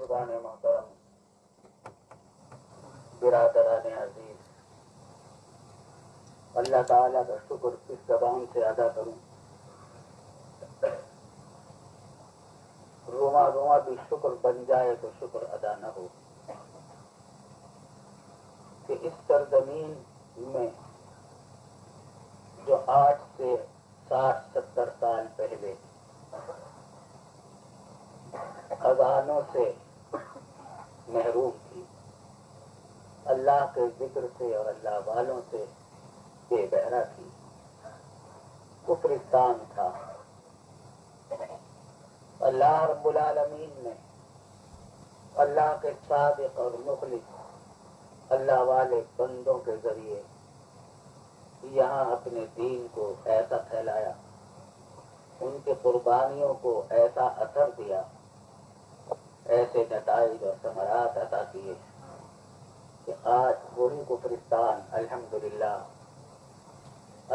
بزرگان محترم، برادران عزیز، اللہ تعالیٰ کا شکر کس زبان سے ادا کروں؟ روما روما بھی شکر بن جائے تو شکر ادا نہ ہو کہ اس سرزمین میں جو 8 سے 60-70 سال پہلے اذانوں سے محروم تھی، اللہ کے ذکر سے اور اللہ والوں سے بے بہرا تھی، کفرستان تھا، اللہ رب العالمین نے اللہ کے صادق اور مخلص اللہ والے بندوں کے ذریعے یہاں اپنے دین کو ایسا پھیلایا، ان کی قربانیوں کو ایسا اثر دیا، ایسے نتائج اور ثمرات عطا کیے کہ آج وہی کفرستان الحمدللہ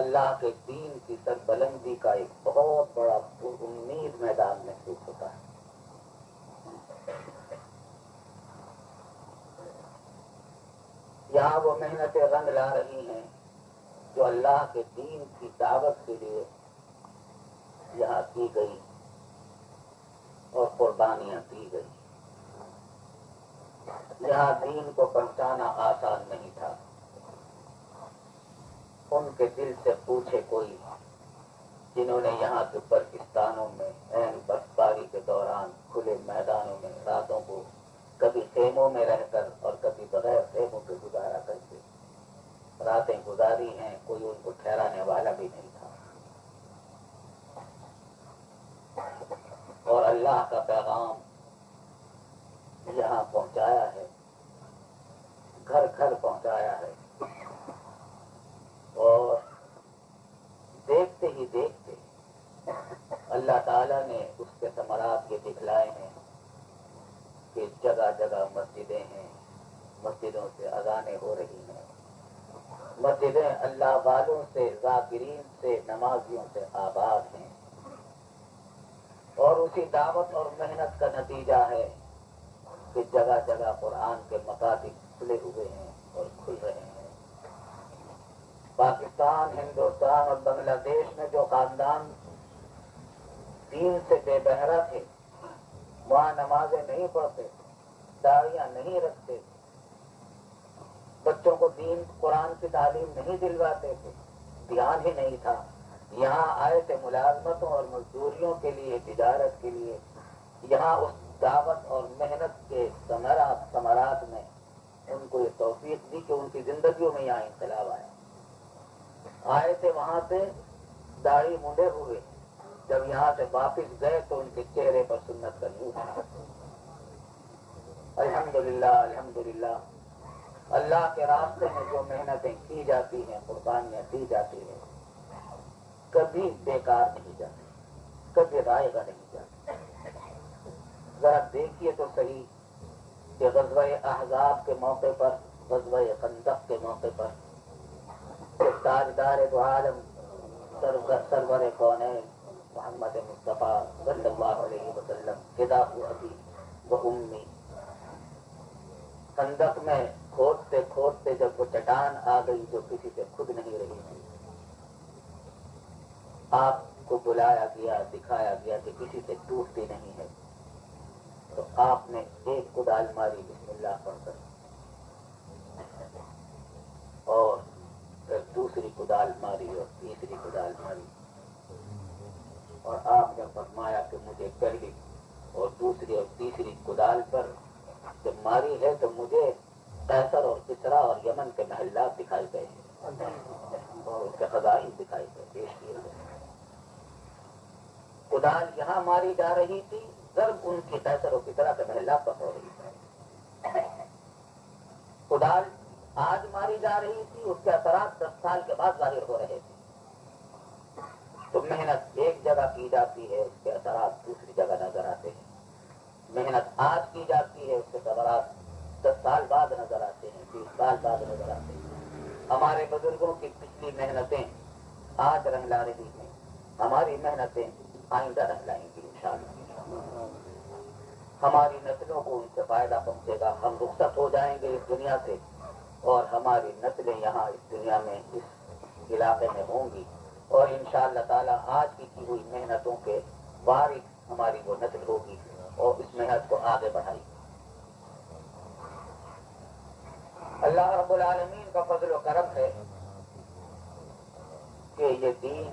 اللہ کے دین کی سربلندی کا ایک بہت بڑا امید میدان محسوس ہوتا ہے۔ یہاں وہ محنتیں رنگ لا رہی ہیں جو اللہ کے دین کی دعوت کے لیے یہاں کی گئی اور قربانیاں دی گئی۔ یہاں دین کو پہنچانا آسان نہیں تھا۔ ان کے دل سے پوچھے کوئی جنہوں نے یہاں کے پاکستانوں میں عین برفباری کے دوران کھلے میدانوں میں راتوں کو کبھی خیموں میں رہ کر اور کبھی بغیر خیموں کے گزارا کر کے راتیں گزاری ہیں، کوئی ان کو ٹھہرانے والا بھی نہیں تھا، اور اللہ کا پیغام یہاں پہنچایا ہے، گھر گھر پہنچایا ہے، اور دیکھتے ہی دیکھتے اللہ تعالیٰ نے اس کے ثمرات یہ دکھلائے ہیں کہ جگہ جگہ مسجدیں ہیں، مسجدوں سے اذانیں ہو رہی ہیں، مسجدیں اللہ والوں سے، ذاکرین سے، نمازیوں سے آباد ہیں، اور اسی دعوت اور محنت کا نتیجہ ہے کہ جگہ جگہ قرآن کے مکاتب کھلے ہوئے ہیں اور کھل رہے ہیں۔ پاکستان، ہندوستان اور بنگلہ دیش میں جو خاندان دین سے بے بہرا تھے، وہاں نمازیں نہیں پڑھتے، داڑیاں نہیں رکھتے، بچوں کو دین قرآن کی تعلیم نہیں دلواتے تھے، دھیان ہی نہیں تھا، یہاں آئے تھے ملازمتوں اور مزدوریوں کے لیے، تجارت کے لیے، یہاں اس دعوت اور محنت کے ثمرات نے ان کو یہ توفیق دی کہ ان کی زندگیوں میں یہاں انقلاب آیا۔ آئے تھے وہاں سے داڑھی مونڈے ہوئے، جب یہاں سے واپس گئے تو ان کے چہرے پر سنت کا نور تھا۔ الحمدللہ الحمدللہ، اللہ کے راستے میں جو محنتیں کی جاتی ہیں، قربانیاں دی جاتی ہیں، کبھی بیکار نہیں جاتی، کبھی رائے گا نہیں جاتی۔ ذرا دیکھیے تو صحیح کہ غزوہ احزاب کے موقع پر، غزوہ خندق کے موقع پر تاجدار دو عالم سرور کونین محمد مصطفیٰ صلی اللہ علیہ وسلم فداء ابی و امی، خندق میں کھودتے کھودتے جب وہ چٹان آ گئی جو کسی سے خود نہیں رہی تھی، آپ کو بلایا گیا، دکھایا گیا کہ کسی سے ٹوٹتی نہیں ہے، تو آپ نے ایک کدال ماری بسم اللہ پڑھ کر، اور پھر دوسری کدال ماری اور تیسری کدال ماری، اور آپ نے فرمایا کہ مجھے پہلی اور دوسری اور تیسری کدال پر جب ماری ہے تو مجھے قیصر اور کسریٰ اور یمن کے محلات دکھائی گئے ہیں اور اس کے خزائن دکھائی گئے، پیش کیے گئے۔ کدال یہاں ماری جا رہی تھی، ضرب ان کی قیصر و کسریٰ کے محلات پر ہو رہی تھی۔ کدال آج ماری جا رہی تھی، اس کے اثرات 10 سال کے بعد ظاہر ہو رہے تھے۔ تو محنت ایک جگہ کی جاتی ہے، اس کے اثرات دوسری جگہ نظر آتے ہیں۔ محنت آج کی جاتی ہے، اس کے اثرات 10 سال بعد نظر آتے ہیں، 20 سال بعد نظر آتے ہیں۔ ہمارے بزرگوں کی پچھلی محنتیں آج رنگ لا رہی ہیں، ہماری محنتیں آئندہ رنگ لائیں گی انشاءاللہ۔ ہماری نسلوں کو ان سے فائدہ پہنچے گا. ہم رخصت ہو جائیں گے اس دنیا سے اور ہماری نسلیں یہاں اس دنیا میں اس علاقے میں ہوں گی اور انشاءاللہ تعالی آج کی ہوئی محنتوں کے وارث ہماری وہ نسل ہوگی اور اس محنت کو آگے بڑھائی. اللہ رب العالمین کا فضل و کرم ہے کہ یہ دین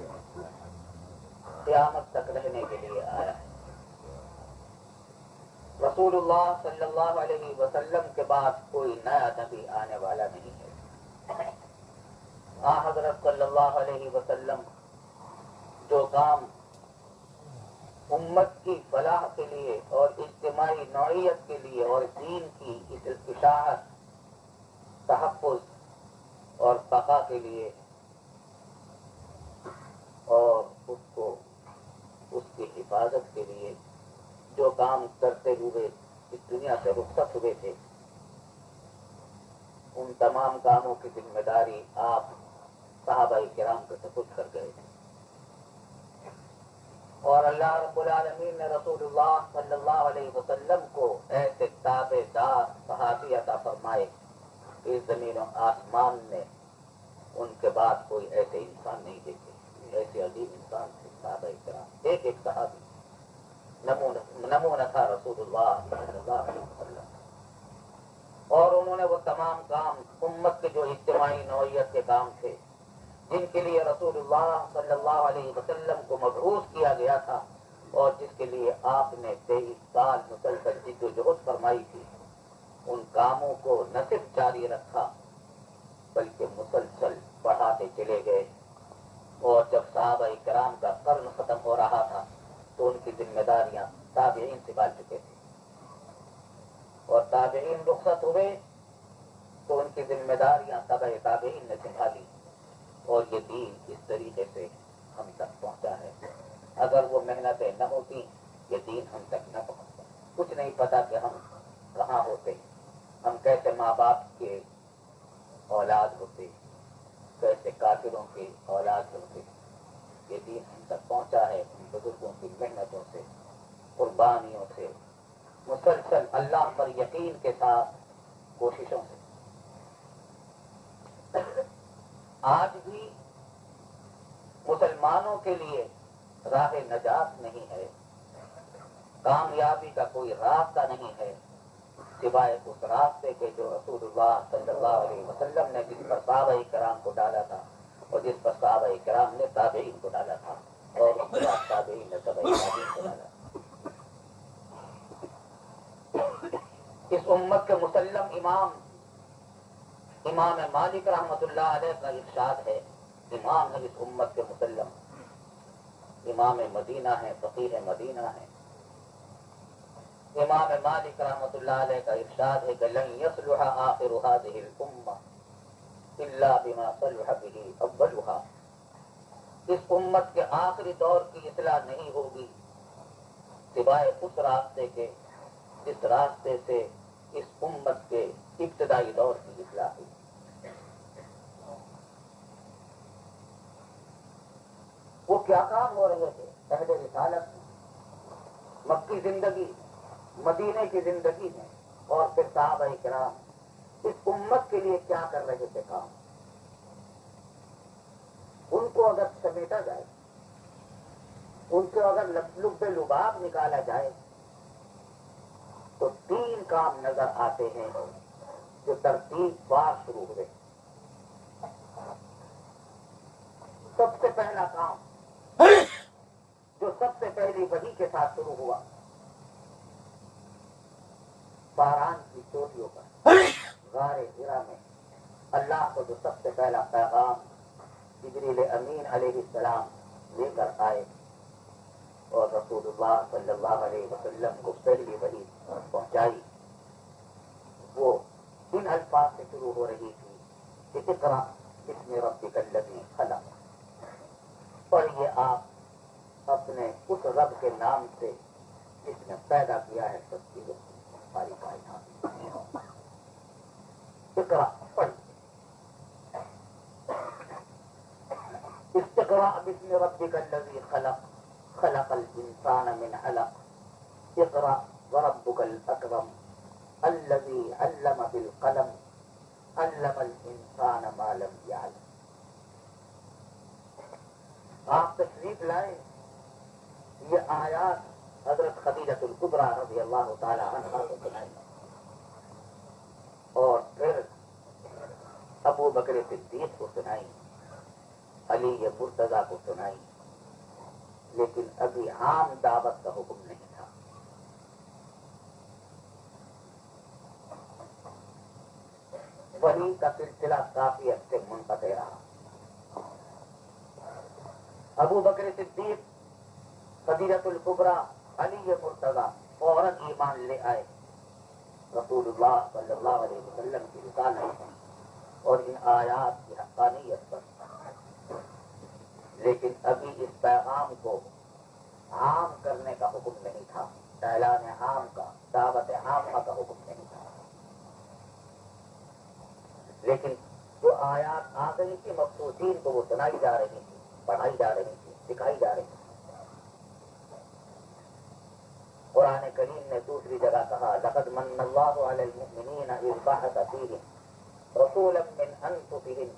قیامت تک رہنے کے لیے آیا ہے. رسول اللہ صلی اللہ علیہ وسلم کے بعد کوئی نیا نبی آنے والا نہیں ہے. حضرت صلی اللہ علیہ وسلم جو کام امت کی فلاح کے لیے اور اجتماعی نوعیت کے لیے اور دین کی اس اشاعت تحفظ اور بقا کے لیے اور اس کی حفاظت کے لیے جو کام کرتے ہوئے اس دنیا سے رخصت ہوئے تھے ان تمام کاموں کی ذمہ داری آپ صحابہ کرام کے سپرد کر گئے تھے. اور اللہ رب العالمین نے رسول اللہ صلی اللہ علیہ وسلم کو ایسے تابع دار صحابی عطا فرمائے کہ زمین و آسمان نے ان کے بعد کوئی ایسے انسان نہیں دیکھے. ایسے عظیم انسان تھے صحابہ کرام. ایک ایک صحابی نمونہ تھا رسول اللہ صلی اللہ علیہ وسلم. اور انہوں نے وہ تمام کام امت کے جو اجتماعی نوعیت کے کام تھے جن کے لیے رسول اللہ صلی اللہ علیہ وسلم کو مبعوث کیا گیا تھا اور جس کے لیے آپ نے 23 سال مسلسل جد و جہد فرمائی تھی, ان کاموں کو نہ صرف جاری رکھا بلکہ مسلسل بڑھاتے چلے گئے. اور جب صحابہ کرام کا قرن ختم ہو رہا تھا تو ان کی ذمہ داریاں تابعین سنبھال چکے تھے اور تابعین رخصت ہوئے تو ان کی ذمہ داریاں تبع تابعین نے سنبھالی اور یہ دین اس طریقے سے ہم تک پہنچا ہے. اگر وہ محنتیں نہ ہوتی یہ دین ہم تک نہ پہنچتا. کچھ نہیں پتا کہ ہم کہاں ہوتے, ہم کیسے ماں باپ کے اولاد ہوتے, کیسے کافروں کے اولاد ہوتے. یہ دین ہم تک پہنچا ہے ان بزرگوں کی محنتوں سے, قربانیوں سے, مسلسل اللہ پر یقین کے ساتھ کوششوں سے. آج بھی مسلمانوں کے لیے راہ نجات نہیں ہے, کامیابی کا کوئی راستہ نہیں ہے سوائے اس راستے کے جو رسول اللہ صلی اللہ علیہ وسلم نے جس پر صحابہ کرام کو ڈالا تھا اور جس پر صحابہ کرام نے تابعین کو ڈالا تھا اور اس کے بعد تابعین نے تابعین کو ڈالا. اس امت کے مسلم امام مالک رحمت اللہ علیہ کا ارشاد ہے. امام ہے اس امت کے مسلم, امام مدینہ ہے, فقیہ مدینہ ہے. امام مالک رحمت اللہ علیہ کا ارشاد ہے کہ لن يصلح آخر هذه الامہ الا بما صلح به اولها. اس امت کے آخری دور کی اصلاح نہیں ہوگی سوائے اس راستے کے جس راستے سے اس امت کے ابتدائی دور کی اصلاح ہوئی. وہ کیا کام ہو رہے تھے پہلے رسالت میں, مکی زندگی, مدینے کی زندگی میں, اور پھر صحابہ کرام اس امت کے لیے کیا کر رہے تھے کام. ان کو اگر سمیٹا جائے, ان کو اگر لب لباب نکالا جائے تو 3 کام نظر آتے ہیں جو ترتیب وار شروع ہوئے. سب سے پہلا کام جو سب سے پہلی وحی کے ساتھ شروع ہوا, باران کی چوٹیوں پر غار حرا میں اللہ کو جو سب سے پہلا پیغام جبریل امین علیہ السلام لے کر آئے اور رسول اللہ صلی اللہ علیہ وسلم کو پہلی وحی پہنچائی, وہ ان الفاظ سے شروع ہو رہی تھی کہ اقرأ بسم ربک الذی خلق, پڑھیے آپ اپنے اس رب کے نام سے جس نے پیدا کیا ہے سب چیزوں ساری کائنات. اقرأ پڑھ, اقرأ بسم ربک الذی خلق خلق الانسان من علق. اقرأ وربک الاکرم الذی علم بالقلم علم الانسان ما لم یعلم. آپ تشریف لائے، یہ آیات حضرت خدیجہ الکبریٰ رضی اللہ تعالی عنہا کو سنائی اور پھر ابو بکر صدیق کو سنائی، علی مرتضیٰ کو سنائی، لیکن ابھی عام دعوت کا حکم نہیں تھا. وہی کا سلسلہ کافی عرصے منقطع رہا. ابو بکر صدیق، خدیجہ الکبریٰ، علی مرتضیٰ فوراً ایمان لے آئے رسول اللہ صلی اللہ علیہ وسلم کی رسالت اور ان آیات کی حقانیت پر، لیکن ابھی اس پیغام کو عام کرنے کا حکم نہیں تھا، اعلان عام کا، دعوت عامہ کا حکم نہیں تھا. لیکن جو آیات آ گئی تھی مخصوصین کو وہ سنائی جا رہی تھی، پڑھائی جا رہی تھی، سکھائی جا رہی تھی. قرآن کریم نے دوسری جگہ کہا لقد من اللہ علی المؤمنین اذ بعث فیہم رسولا من انفسہم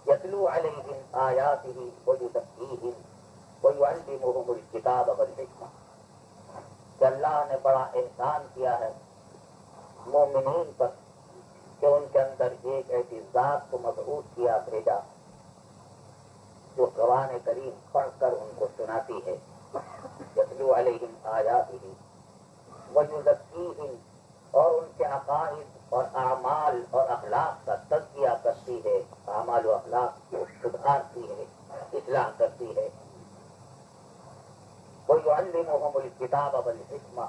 یتلو علیہم آیاتہ ویزکیہم ویعلمہم الکتاب والحکمہ. کہ اللہ نے بڑا احسان کیا ہے مومنین پر کہ ان کے اندر ایک ایسی ذات کو مبعوث کیا، بھیجا، جو قرآن کریم پڑھ کر ان کو سناتی ہے. یتلو علیہم آیاتہ ویزکیہم، اور ان کے عقائد اور اعمال اور اخلاق کا تزکیہ کرتی ہے، اعمال و اخلاق کو سدھارتی ہے، اصلاح کرتی ہے. ویعلمہم الکتاب والحکمہ،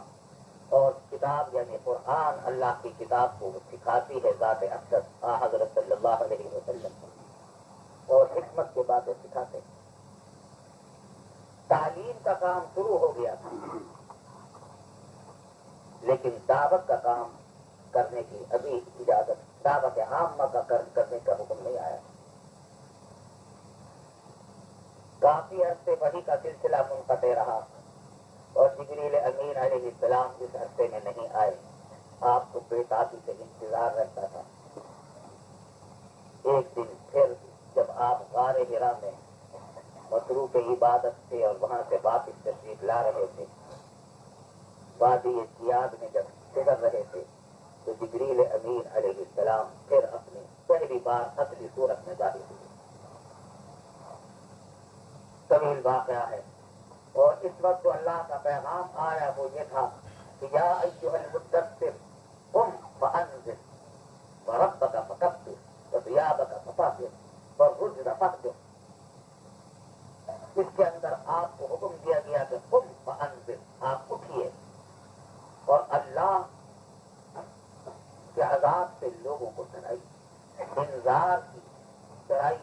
اور کتاب یعنی قرآن، اللہ کی کتاب کو سکھاتی ہے ذات اقدس حضرت صلی اللہ علیہ وسلم، اور حکمت کی باتیں سکھاتے. تعلیم کا کام شروع ہو گیا تھا، لیکن دعوت کا کام کرنے کی ابھی اجازت، دعوت عامہ کا کرنے کا حکم نہیں آیا. کافی عرصے وحی کا سلسلہ منقطع رہا اور جبریل امین علیہ السلام اس عرصے میں نہیں آئے. آپ کو بے تابی سے انتظار رہتا تھا. ایک دن پھر جب آپ غار حرا میں مصروف عبادت تھے اور وہاں سے واپس تشریف لا رہے تھے، وادی زیاد میں جب گزر رہے تھے، تو جبریل امین علیہ السلام پھر اپنی پہلی بار اصلی صورت میں ظاہر ہوئے. طویل واقعہ ہے، اور اس وقت جو اللہ کا پیغام آیا وہ یہ تھا کہ یا ایھا المدثر قم فانذر وربک فکبر وثیابک فطہر والرجز فاہجر. اس کے اندر آپ کو حکم دیا گیا کہ قم فانذر، آپ اٹھیے اور اللہ کے عذاب سے لوگوں کو ڈرائیے. انذار کی ڈرائی،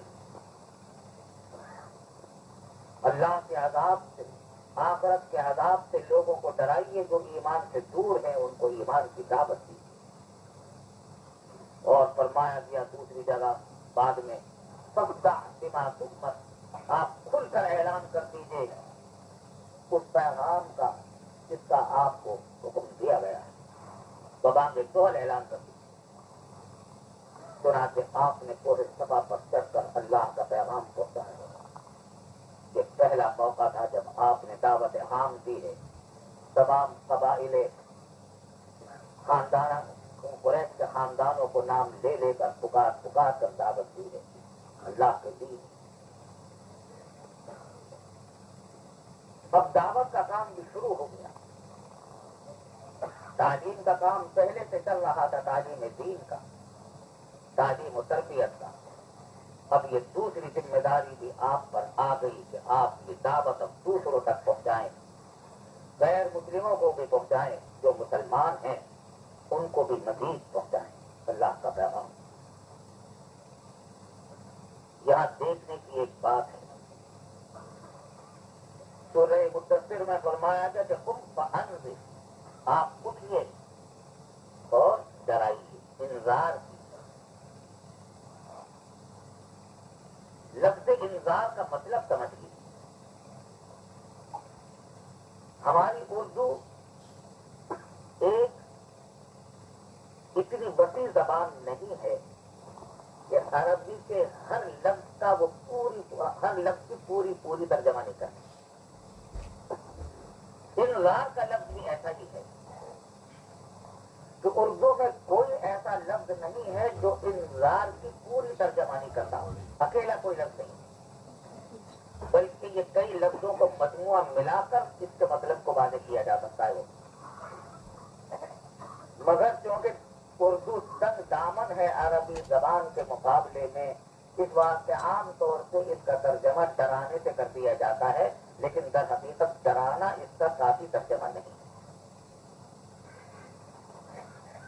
اللہ کے عذاب سے، آخرت کے عذاب سے لوگوں کو ڈرائیے. جو ایمان سے دور ہیں ان کو ایمان کی دعوت دی. اور فرمایا گیا دوسری جگہ بعد میں فاصدع بما تؤمر، آپ کھل کر اعلان کر دیجیے اس پیغام کا جس کا آپ کو حکم دیا گیا ہے. ببانگ ڈول اعلان کر دیجیے. چنانچہ آپ نے کوہ صفا پر چڑھ کر اللہ کا پیغام پہنچایا. یہ پہلا موقع تھا جب آپ نے دعوت عام دی ہے. تمام قبائل خاندان قریش کے خاندانوں کو نام لے لے کر پکار کر دعوت دی ہے اللہ کے دین. اب دعوت کا کام بھی شروع ہو گیا. تعلیم کا کام پہلے سے چل رہا تھا، تعلیم دین کا، تعلیم و تربیت کا. اب یہ دوسری ذمہ داری بھی آپ پر آ گئی کہ آپ یہ دعوت اب دوسروں تک پہنچائیں، غیر مسلموں کو بھی پہنچائیں، جو مسلمان ہیں ان کو بھی مزید پہنچائیں اللہ کا پیغام. یہاں دیکھنے کی ایک بات ہے، سورہ مدثر میں فرمایا گیا کہ قم فانذر، آپ اٹھیے اور ڈرائیے، انذار کی. لفظ انذار کا مطلب سمجھیے. ہماری اردو اتنی وسیع زبان نہیں ہے کہ عربی کے ہر لفظ کا وہ ہر لفظ کی پوری ترجمہ نہیں کرتی. انذار کا لفظ بھی ایسا ہی ہے کہ اردو میں کوئی ایسا لفظ نہیں ہے جو انذار کی پوری ترجمانی کرتا ہو. اکیلا کوئی لفظ نہیں، بلکہ یہ کئی لفظوں کو مجموعہ ملا کر اس کے مطلب کو واضح کیا جا سکتا ہے. مگر چونکہ اردو تنگ دامن ہے عربی زبان کے مقابلے میں، اس واسطے عام طور سے اس کا ترجمہ ڈرانے سے کر دیا جاتا ہے، لیکن در حقیقت ڈرانا اس کا کافی ترجمہ نہیں.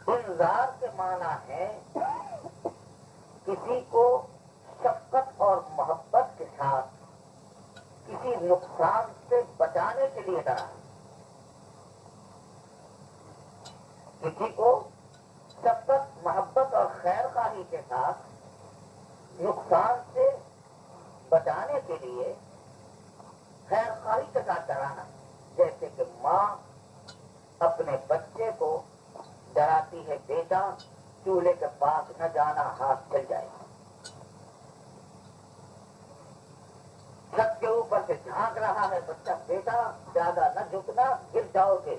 انذار کے معنی ہے کسی کو شفقت اور محبت کے ساتھ کسی نقصان سے بچانے کے لیے ڈرانا. کسی کو شفقت، محبت اور خیر خواہی کے ساتھ نقصان سے بچانے کے لیے خیر خواہی کے ساتھ ڈرانا. جیسے کہ ماں اپنے بچے کو ڈراتی ہے، بیٹا چولہے کے پاس نہ جانا، ہاتھ جل جائے گا. چھت کے اوپر سے جھانک رہا ہے بچہ، بیٹا زیادہ نہ جھکنا، گر جاؤ گے.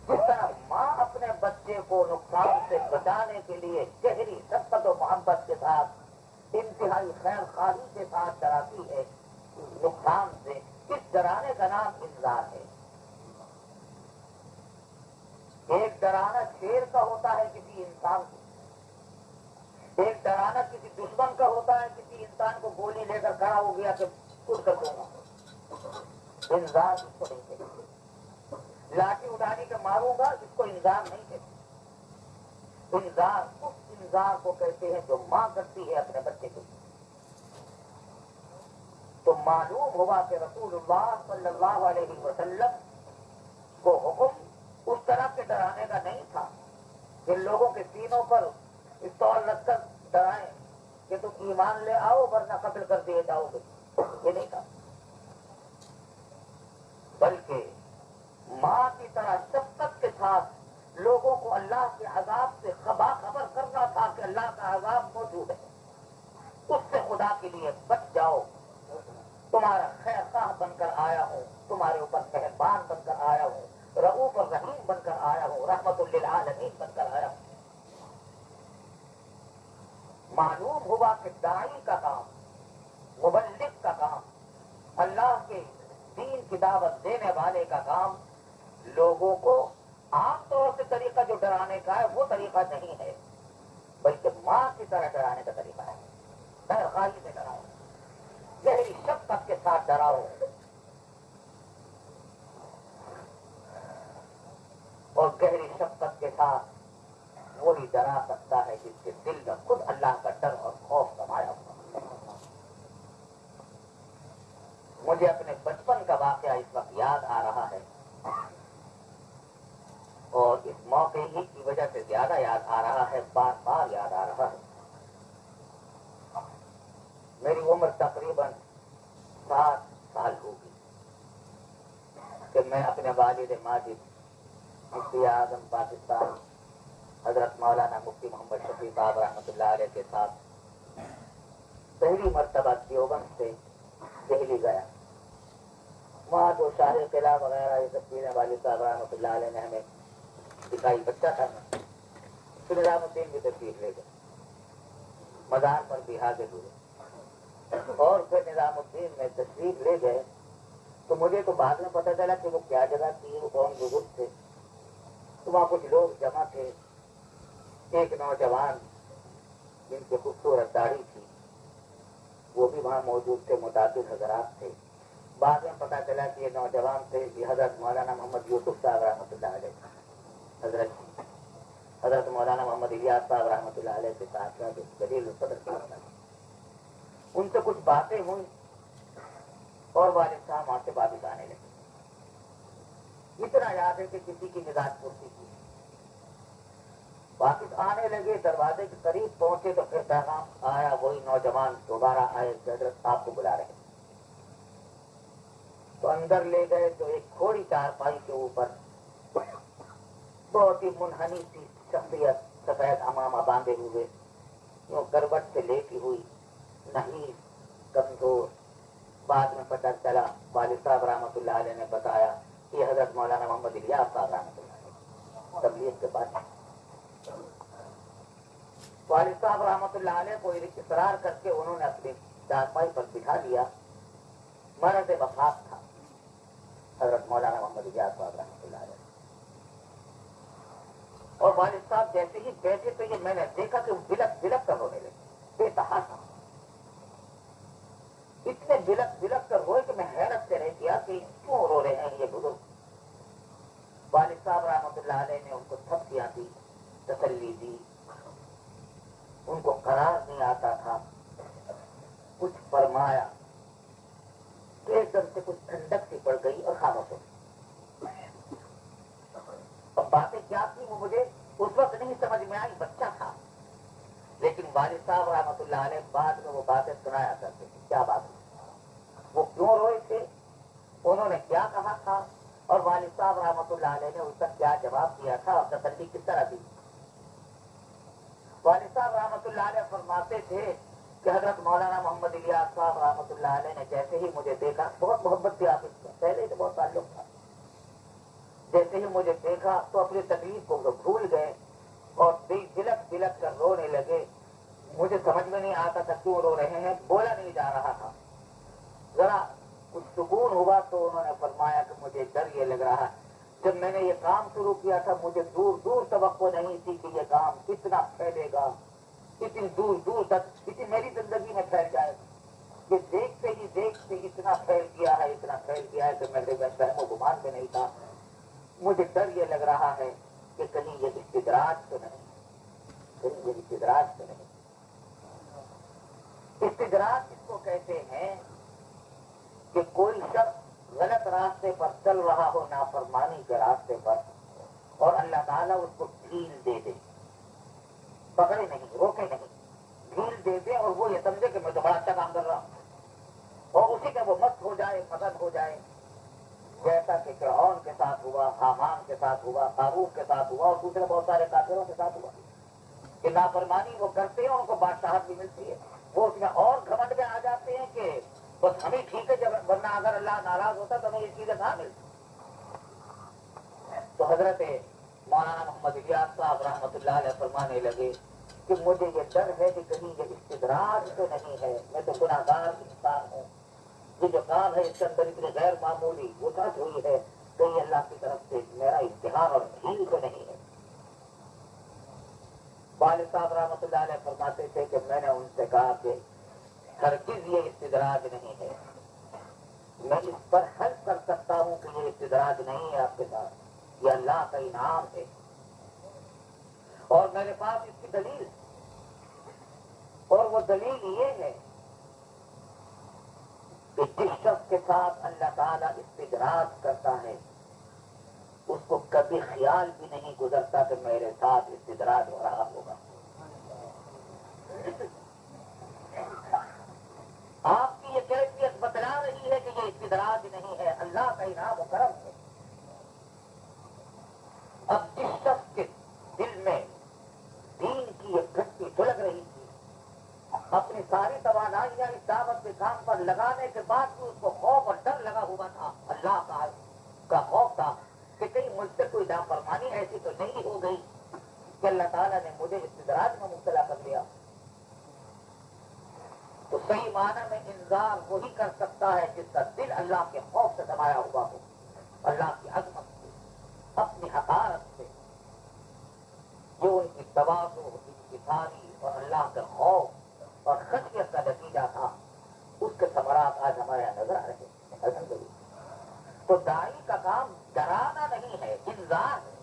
جس طرح ماں اپنے بچے کو نقصان سے بچانے کے لیے گہری شفقت و محبت کے ساتھ، انتہائی خیر خواہی کے ساتھ ڈراتی ہے نقصان سے، اس ڈرانے کا نام انذار ہے. ایک ڈرانا شیر کا ہوتا ہے کسی انسان کو، ایک ڈرانا کسی دشمن کا ہوتا ہے، کسی انسان کو گولی لے کر کھڑا ہو گیا کہ خود کر دوں گا. انذار اس کو نہیں کہتے. لاٹھی اٹھانی کے ماروں گا اس کو انذار نہیں کہتے. انذار اس انذار کو کہتے ہیں جو ماں کرتی ہے اپنے بچے کو. تو معلوم ہوا کہ رسول اللہ صلی اللہ علیہ وسلم کو حکم اس طرح کے ڈرانے کا نہیں تھا کہ لوگوں کے سینوں پر پستول رکھ کر ڈرائیں کہ تم ایمان لے آؤ ورنہ قتل کر دیے جاؤ گے. یہ نہیں تھا، بلکہ ماں کی طرح شفقت کے ساتھ لوگوں کو اللہ کے عذاب سے باخبر کرنا تھا کہ اللہ کا عذاب موجود ہے، اس سے خدا کے لیے بچ جاؤ. تمہارا خیر خواہ بن کر آیا ہوں، تمہارے اوپر مہربان بن کر آیا ہوں، رؤوف اور رحیم بن کر آیا ہوں، رحمت للعالمین بن کر آیا ہوں. معلوم ہوا کہ داعی کا کام، مبلغ کا کام، اللہ کے دین کی دعوت دینے والے کا کام لوگوں کو عام طور سے طریقہ جو ڈرانے کا ہے وہ طریقہ نہیں ہے، بلکہ ماں کی طرح ڈرانے کا طریقہ ہے. خیر خواہی سے ڈراؤ، گہری شفقت کے ساتھ ڈراؤ، اور گہری شفقت کے ساتھ وہی ڈرا سکتا ہے جس کے دل میں خود اللہ کا ڈر اور خوف سمایا ہوا. مجھے اپنے بچپن کا واقعہ اس وقت یاد آ رہا ہے، اور اس موقع ہی کی وجہ سے زیادہ یاد آ رہا ہے، بار بار یاد آ رہا ہے. میری عمر تقریباً 7 سال ہوگی کہ میں اپنے والد ماجد مفتی اعظم پاکستان حضرت مولانا مفتی محمد شفیع صاحب رحمۃ اللہ علیہ کے ساتھ پہلی مرتبہ دیوبند سے دہلی گیا. وہاں جو شاہ قلعہ وغیرہ یہ سب چیزیں والد صاحب رحمۃ اللہ علیہ نے ہمیں دکھائی. بچہ تھا میں، پھر نظام الدین بھی تشریف لے گئے، مزار پر بھی حاضر ہوئے، اور پھر نظام الدین میں تشریف لے گئے. تو مجھے تو بعد میں پتہ چلا کہ وہ کیا جگہ تھی، وہ کون بزرگ تھے. تو وہاں کچھ لوگ جمع تھے، ایک نوجوان جن کی خوبصورت داڑھی تھی وہ بھی وہاں موجود تھے، متعدد حضرات تھے. بعد میں پتا چلا کہ یہ نوجوان تھے یہ حضرت مولانا محمد یوسف صاحب رحمۃ اللہ علیہ، حضرت مولانا محمد الیاس صاحب رحمۃ اللہ علیہ کے ساتھ جلیل القدر صاحب. ان سے کچھ باتیں ہوئی اور والد صاحب وہاں سے واپس آنے لگے. اتنا یاد ہے کہ کسی کی مزاج پرسی کی. واپس آنے لگے، دروازے کے قریب پہنچے تو پھر پیغام آیا، وہی نوجوان دوبارہ آئے کہ حضرت آپ کو بلا رہے. تو اندر لے گئے تو ایک کھوڑی چارپائی کے اوپر بہت ہی منحنی سی شخصیت، سفید امامہ باندھے ہوئے، یوں کروٹ سے لیٹی ہوئی، نہیں کمزور. بعد میں پتہ چلا والد صاحب رحمۃ اللہ علیہ نے بتایا کہ حضرت مولانا محمد الیاس صاحب رحمۃ اللہ علیہ تبلیغ کے بعد والد صاحب رحمۃ اللہ علیہ کو اصرار کر کے انہوں نے اپنی چارپائی پر بٹھا لیا. مرد وفات تھا حضرت مولانا محمد الیاس صاحب رحمۃ اللہ علیہ. اور والد صاحب جیسے ہی بیٹھے تو یہ میں نے دیکھا کہ وہ بلک بلک کر رونے لگے، بے تحاشا اتنے بلک بلک کر روئے کہ میں حیرت سے رہ گیا کہ کیوں رو رہے ہیں یہ بزرگ. والد صاحب رحمۃ اللہ علیہ نے ان کو تھپکیاں دی، تسلی دی، ان کو قرار نہیں آتا تھا. کچھ فرمایا تو ایک دم سے کچھ ٹھنڈک سی پڑ گئی اور خاموش ہو گئی. اور باتیں کیا تھی وہ مجھے اس وقت نہیں سمجھ میں آئی، بچہ تھا. لیکن والد صاحب رحمۃ اللہ علیہ بعد میں وہ باتیں سنایا کرتے تھے. کیا بات ہے، وہ کیوں روئے تھے، انہوں نے کیا کہا تھا، اور والد صاحب رحمۃ اللہ علیہ نے اس کا کیا جواب دیا تھا اور تسلی کس طرح دی. والد صاحب رحمۃ اللہ علیہ فرماتے تھے کہ حضرت مولانا محمد الیاس صاحب رحمۃ اللہ علیہ نے جیسے ہی مجھے دیکھا، بہت محبت تھی آپ اس کا، پہلے سے بہت تعلق تھا. جیسے ہی مجھے دیکھا تو اپنی تکلیف کو وہ بھول گئے اور بلک بلک کر رونے لگے. مجھے سمجھ میں نہیں آتا تھا کیوں رو رہے ہیں، بولا نہیں جا رہا تھا. ذرا کچھ سکون ہوا تو انہوں نے فرمایا کہ مجھے ڈر یہ لگ رہا ہے، جب میں نے یہ کام شروع کیا تھا مجھے دور دور توقع نہیں تھی کہ یہ کام کتنا پھیلے گا، اتنی دور دور تک اتنی میری زندگی میں پھیل جائے گا. یہ دیکھتے ہی اتنا پھیل گیا ہے کہ میرے وہم و گمان میں نہیں تھا. مجھے ڈر یہ لگ رہا ہے کہ کہیں یہ استدراج تو نہیں. استدراج اس کو کہتے ہیں کہ کوئی شخص غلط راستے پر چل رہا ہو، نافرمانی کے راستے پر، اور اللہ تعالیٰ اس کو ڈھیل دے دے، پکڑے نہیں، روکے نہیں، ڈھیل دے دے اور وہ یہ سمجھے کہ میں تو بڑا اچھا کام کر رہا ہوں اور اسی کا وہ مست ہو جائے، مدد ہو جائے. جیسا کہ فرعون کے ساتھ ہوا، حامان کے ساتھ ہوا، قارون کے ساتھ ہوا اور دوسرے بہت سارے کافروں کے ساتھ ہوا کہ نافرمانی وہ کرتے ہیں، ان کو بادشاہت بھی ملتی ہے. وہ اس میں اور گھمنڈ میں آ جاتے ہیں کہ بس ہمیں ٹھیک ہے، جب ورنہ اگر اللہ ناراض ہوتا تو ہمیں یہ چیزیں کہاں ملتی. تو حضرت مولانا محمد الیاس صاحب رحمۃ اللہ علیہ فرمانے لگے کہ مجھے یہ ڈر ہے کہ کہیں یہ استدراج تو نہیں ہے، میں تو گناہگار انسان ہوں، یہ جو کام ہے اس کے اندر اتنی غیر معمولی وسعت ہوئی ہے، کہیں اللہ کی طرف سے میرا امتحان اور ڈھیل تو نہیں ہے. والد صاحب رحمۃ اللہ علیہ فرماتے تھے کہ میں نے ان سے کہا کہ ہرگز یہ استدراج نہیں ہے، میں اس پر حلف کر سکتا ہوں کہ یہ استدراج نہیں ہے آپ کے ساتھ، یہ اللہ کا انعام ہے. اور میرے پاس اس کی دلیل، اور وہ دلیل یہ ہے کہ جس شخص کے ساتھ اللہ تعالیٰ استدراج کرتا ہے اس کو کبھی خیال بھی نہیں گزرتا کہ میرے ساتھ استدراج ہو رہا ہوگا. آپ کی یہ کیفیت بتلا رہی ہے کہ یہ استدراج نہیں ہے، اللہ کا انعام و کرم ہے. اب جس شخص کے دل میں دین کی یہ گھٹی سلگ رہی تھی، اپنی ساری توانائیاں اس دعوت کے کام پر لگانے کے بعد بھی اس کو خوف اور ڈر لگا ہوا تھا، اللہ کا خوف تھا کہ کہیں مجھ سے کوئی نافرمانی ایسی تو نہیں ہو گئی کہ اللہ تعالیٰ نے مجھے استدراج میں مبتلا کر دیا. تو صحیح معنی میں انذار وہی کر سکتا ہے جس کا دل اللہ کے خوف سے سمایا ہوا ہو، اللہ کی عظمت سے، اپنی حقارت سے. جو ان کی تواضع، انکساری اور اللہ کے خوف اور خشیت کا نتیجہ تھا، اس کے ثمرات آج ہمارے یہاں نظر آ رہے ہیں الحمدللہ. تو داعی کا کام ڈرانا نہیں ہے، انذار ہے.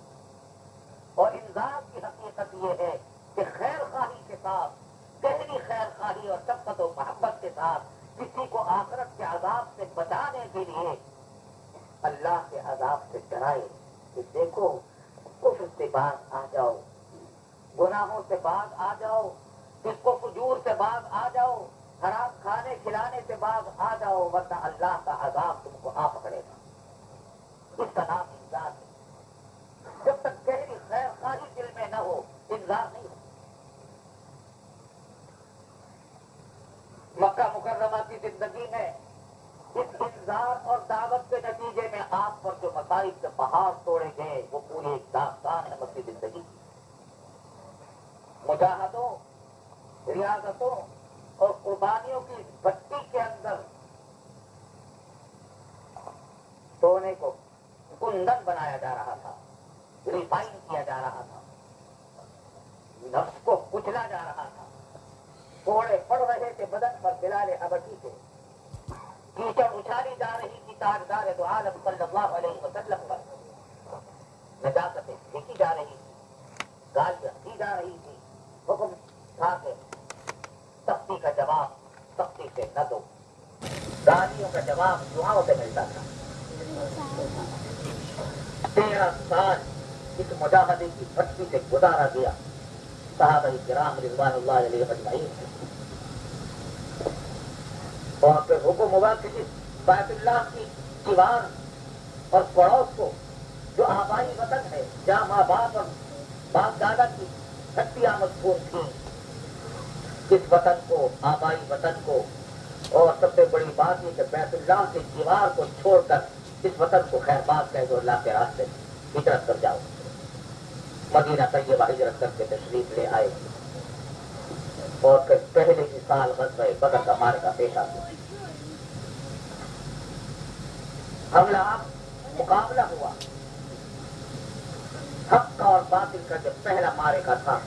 اور انذار کی حقیقت یہ ہے کہ خیر خواہی کے ساتھ، گہری خیر خواہی اور شفقت و محبت کے ساتھ کسی کو آخرت کے عذاب سے بچانے کے لیے اللہ کے عذاب سے ڈرائے کہ دیکھو کفر سے باز آ جاؤ، گناہوں سے باز آ جاؤ، جس کو فجور سے باز آ جاؤ، حرام کھانے کھلانے سے باز آ جاؤ، ورنہ اللہ کا عذاب تم کو آ پکڑے گا. اس کا نام انسان ہے. جب تک گہری کیا جا رہا تھا، نفس کو کچلا جا رہا تھا، کوڑے پڑ رہے تھے بدن پر بلال حبشی کے، کیچڑ اچھالی جا رہی تھی تاجدار دو عالم صلی اللہ علیہ وسلم پر، نجاستیں پھینکی جا رہی تھی، گالیاں دی جا رہی تھی، حکم تھا کہ سختی کا جواب سختی سے نہ دو، گالیوں کا جواب دعاؤں سے ملتا تھا۔ 13 سال اس مجاہدے کی بھٹی سے گزارا گیا صحابہ کرام رضوان اللہ علیہ اجمعین، اور پھر حکم ہوا کہ اس بیت اللہ کی دیوار اور پڑوس کو جو آبائی وطن ہے، جہاں ماں باپ اور باپ دادا کی ہڈیاں مضبوط تھیں، اس وطن کو، آبائی وطن کو، اور سب سے بڑی بات یہ کہ بیت اللہ کی دیوار کو چھوڑ کر اس وطن کو خیر بات کہہ دو، اللہ کے راستے میں ہجرت کر جاؤ۔ مدینہ طیبہ ہجرت کر کے تشریف لے آئے، اور پھر پہلے ہی سال غزوہ بدر کا معرکہ پیش آ گیا، حملہ مقابلہ ہوا، حق اور باطل کا جو پہلا معرکہ تھا،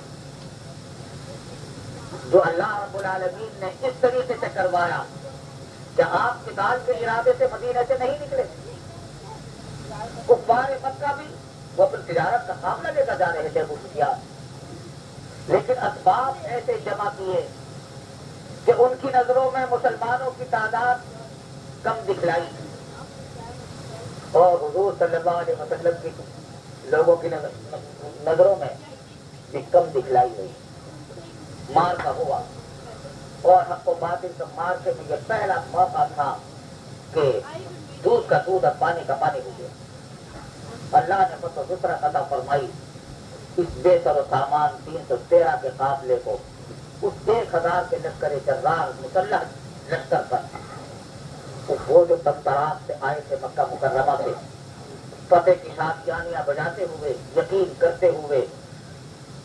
جو اللہ رب العالمین نے اس طریقے سے کروایا کہ آپ قتال کے ارادے سے مدینہ سے نہیں نکلے، کفار مکہ بھی وہ اپنی تجارت کا معاملہ لے کر جا رہے تھے ابو سفیان، لیکن اسباب ایسے جمع کیے کہ ان کی نظروں میں مسلمانوں کی تعداد کم دکھلائی، اور حضور صلی اللہ علیہ وسلم کی لوگوں کی نظروں میں بھی کم دکھلائی گئی، مار کا ہوا، اور حق و باطل کا مار کے میں یہ پہلا موقع تھا کہ دودھ کا دودھ اور پانی کا پانی ہو گیا۔ اللہ نے فتح نصرت عطا فرمائی، اس بے سر و سامان 313 کے قافلے کو اس 1000 کے لشکر جرار مسلح لشکر پر، وہ جو تمطراق سے آئے تھے مکہ مکرمہ سے، فتح کی شادیانیاں بجاتے ہوئے، یقین کرتے ہوئے،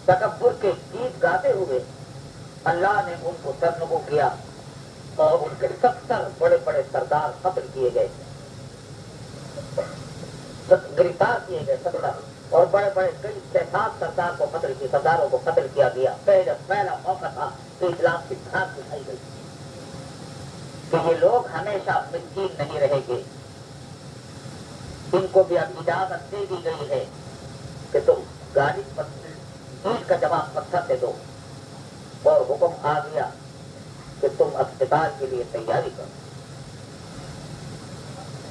تکبر کے گیت گاتے ہوئے، اللہ نے ان کو سرنگو کیا، اور ان کے 70 بڑے بڑے سردار قتل کیے گئے، گرفتار کیے گئے 70، اور بڑے بڑے کئی 7 سردار کو قتل کیا، سرداروں کو قتل کیا گیا۔ پہلا موقع تھا کہ اسلام کی دھاک دکھائی گئی کہ یہ لوگ ہمیشہ مسکین نہیں رہیں گے، ان کو بھی اب اجازت دے دی گئی ہے کہ تم گالی اینٹ کا جواب پتھر سے دو، اور حکم آ گیا کہ تم اسپتال کے لیے تیاری کرو۔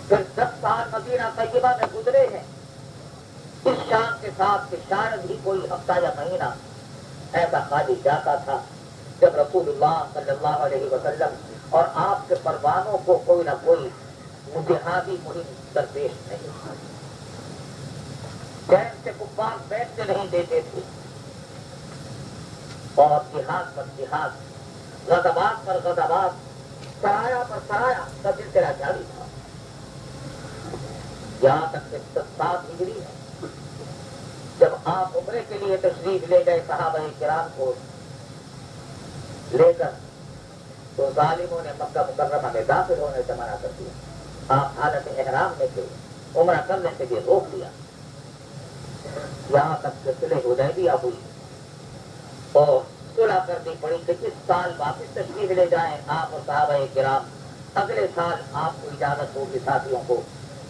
پھر 10 سال مدینہ طیبہ میں گزرے ہیں اس شان کے ساتھ کہ شاید ہی کوئی ہفتہ یا مہینہ ایسا خالی جاتا تھا جب رسول اللہ صلی اللہ علیہ وسلم اور آپ کے پروانوں کو کوئی نہ کوئی جہادی مہم درپیش نہیں، چین سے کفار بیٹھنے نہیں دیتے تھے، اور جہاد پر جہاد، غزوات پر غزوات، سرایا پر سرایا کا سلسلہ جاری تھا، یہاں تک کہ 7 ہجری ہے جب آپ عمرے کے لیے تشریف لے گئے صحابہ کرام کو لے کر، تو ظالموں نے مکہ مکرمہ میں داخل ہونے سے منع کر دیا، آپ حالت احرام میں تھے، عمرہ کرنے سے بھی روک دیا، یہاں تک کہ صلح حدیبیہ ہوئی، اور صلح کرنی پڑی کہ اس سال واپس تشریف لے جائیں آپ اور صحابہ کرام، اگلے سال آپ کو اجازت ہوگی ساتھیوں کو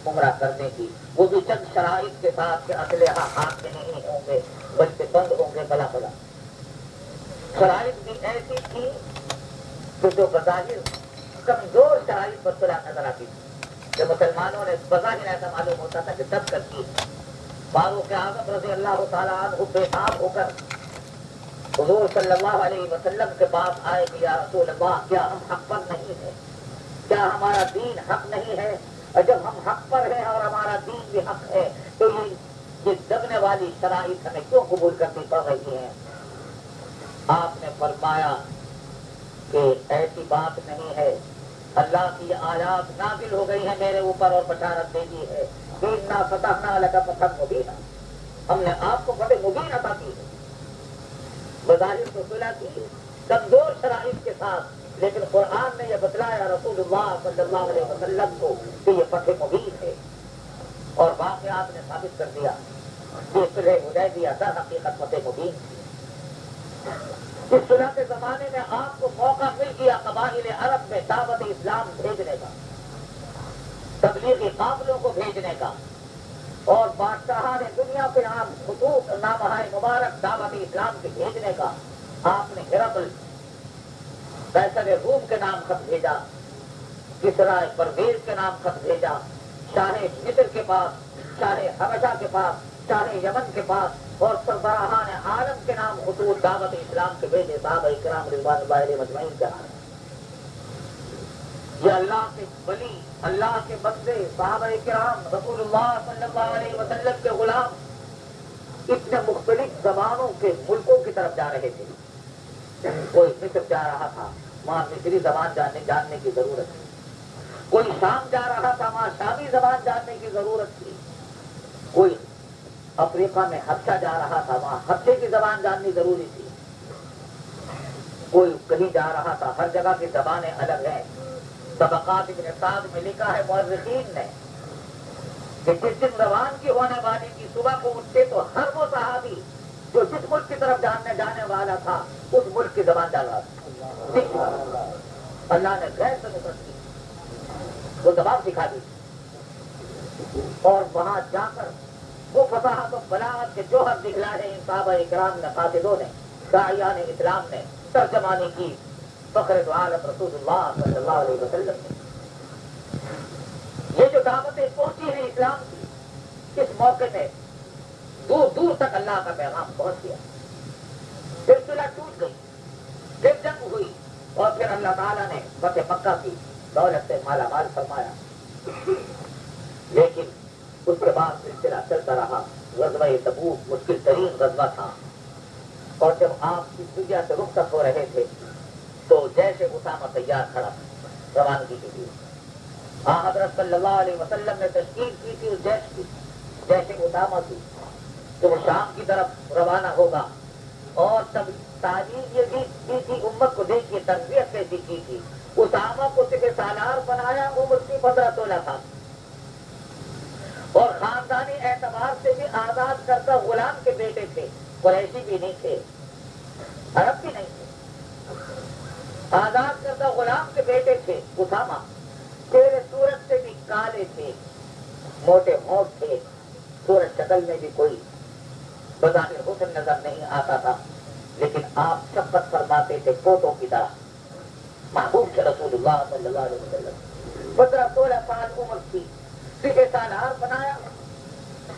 عمرہ کرنے کی، وہ بھی چند شرائط کے ساتھ کہ اسلحہ ہاتھ میں نہیں ہوں گے بلکہ بند ہوں گے، بلا بلا شرائط بھی ایسی تھی کہ جو بظاہر کمزور شرائط پر صلح نظر آتی تھی، کہ مسلمانوں نے بظاہر ایسا معلوم ہوتا تھا کہ دب کر کی، فاروق اعظم رضی اللہ تعالیٰ عنہ بے تاب ہو کر حضور صلی اللہ علیہ وسلم کے پاس آئے کہ یا رسول اللہ، کیا ہم حق پر نہیں ہیں؟ کیا ہمارا دین حق نہیں ہے؟ اور جب ہم حق پر ہیں اور ہمارا دین بھی حق ہے تو یہ دبنے والی شرائط ہمیں کیوں قبول کرنی پڑ رہی ہیں؟ آپ نے فرمایا کہ ایسی بات نہیں ہے، اللہ کی آیات نازل ہو گئی ہیں میرے اوپر اور بشارت دے دی ہے، اِنَّا فَتَحْنَا لَكَ فَتْحًا مُبِينًا، ہم نے آپ کو فتح مبین عطا کی ہے، بظاہر تو صلح کی کمزور شرائط کے ساتھ، لیکن قرآن نے یہ بتلایا رسول اللہ صلی اللہ علیہ وسلم کو کہ یہ فتح مبین ہے، اور واقعات نے ثابت کر دیا یہ صلح حدیبیہ در حقیقت فتح مبین تھی۔ اس صلح کے زمانے میں آپ کو موقع مل گیا قبائل عرب میں دعوت اسلام بھیجنے کا، تبلیغی قافلوں کو بھیجنے کا، اور بادشاہ نے دنیا کے نام خطوط نامہ مبارک دعوت اسلام کے بھیجنے کا۔ آپ نے ہرقل قیصر روم کے نام خط بھیجا، کسریٰ پرویز کے نام خط بھیجا، شاہ مصر کے پاس، شاہ حبشہ کے پاس، شاہ یمن کے پاس، اور سربراہان عالم کے نام خطوط دعوت اسلام کے بھیجے، صحابہ کرام رضوان اللہ علیہم اجمعین کے نام۔ یہ اللہ کے ولی، اللہ کے بندے، صحابہ کرام، رسول اللہ صلی اللہ علیہ وسلم کے غلام اتنے مختلف زبانوں کے ملکوں کی طرف جا رہے تھے۔ کوئی مصر جا رہا تھا، وہاں مصری زبان جاننے کی ضرورت تھی، کوئی شام جا رہا تھا، وہاں شامی زبان جاننے کی ضرورت تھی، کوئی افریقہ میں حبشہ جا رہا تھا، وہاں حبشے کی زبان جاننی ضروری تھی، کوئی کہیں جا رہا تھا، ہر جگہ کی زبانیں الگ ہیں۔ طبقات ابن سعد میں لکھا ہے مورخین نے کہ جس دن زبان کی ہونے والی کی صبح کو اٹھتے تو ہر وہ صحابی جو جس ملک کی طرف جانے والا تھا اس ملک کی زبان جان رہا تھا۔ اللہ نے غیر سے نصرت کی، وہ زبان سکھا دی، اور وہاں جا کر وہ فصاحت و بلاغت کے جوہر دکھلائے ان صحابہ اکرام نے، قاصدوں نے، داعیان اسلام نے، ترجمانی کی فخر دو عالم رسول اللہ صلی اللہ علیہ وسلم نے۔ یہ جو دعوتیں پہنچی ہیں اسلام کی، اس موقع میں دور دور تک اللہ کا پیغام پہنچ گیا۔ پھر صلح ٹوٹ گئی، پھر جنگ ہوئی، اور پھر اللہ تعالیٰ نے فتح مکہ کی دولت سے مالا مال فرمایا، لیکن اس کے بعد سلسلہ چلتا رہا۔ غزوہ تبوک مشکل ترین غزوہ تھا، اور جب آپ اس دنیا سے رخصت ہو رہے تھے تو جیش اسامہ تیار کھڑا روانگی کے لیے۔ حضرت صلی اللہ علیہ وسلم نے تشکیل کی تھی اس جیش کی، جیش اسامہ کی، کہ وہ شام کی طرف روانہ ہوگا، اور تب تعلیم یہ بھی کی تھی امت کو، دیکھیے تربیت کیسی کی تھی۔ اسامہ کو سپہ سالار بنایا، عمر کی 15-16 تھا، اور خاندانی اعتبار سے بھی آزاد کردہ غلام کے بیٹے تھے، قریشی بھی نہیں تھے، عرب بھی نہیں تھے، آزاد کردہ غلام کے بیٹے تھے۔ اسامہ تیرے صورت سے بھی کالے تھے، موٹے ہونٹ تھے، صورت شکل میں بھی کوئی بظاہر حسن نظر نہیں آتا تھا، لیکن آپ شفقت فرماتے تھے پوتوں کی طرح، محبوب سے رسول اللہ صلی اللہ علیہ وسلم۔ 15-16 سال عمر تھی، سپہ سالار بنایا،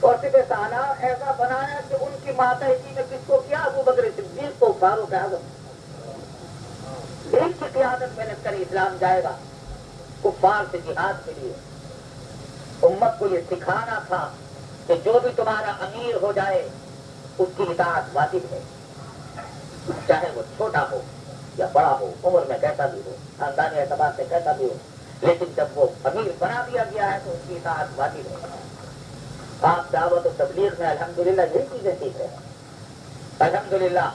اور سپہ سالار ایسا بنایا کہ ان کی ماتحتی میں کس کو کیا؟ ابو بکر صدیق کو، فاروق اعظم، ایک کی قیادت میں لشکر اسلام جائے گا کفار سے جہاد کے لیے۔ امت کو یہ سکھانا تھا کہ جو بھی تمہارا امیر ہو جائے اس کی اطاعت واجب ہے، چاہے وہ چھوٹا ہو یا بڑا ہو، عمر میں کیسا بھی ہو، خاندانی اعتبار سے کیسا بھی ہو، لیکن جب وہ امیر بنا دیا گیا ہے تو اس کی اطاعت واجب ہے۔ آپ دعوت و تبلیغ میں الحمدللہ یہی چیزیں سیکھ رہے ہیں۔ الحمدللہ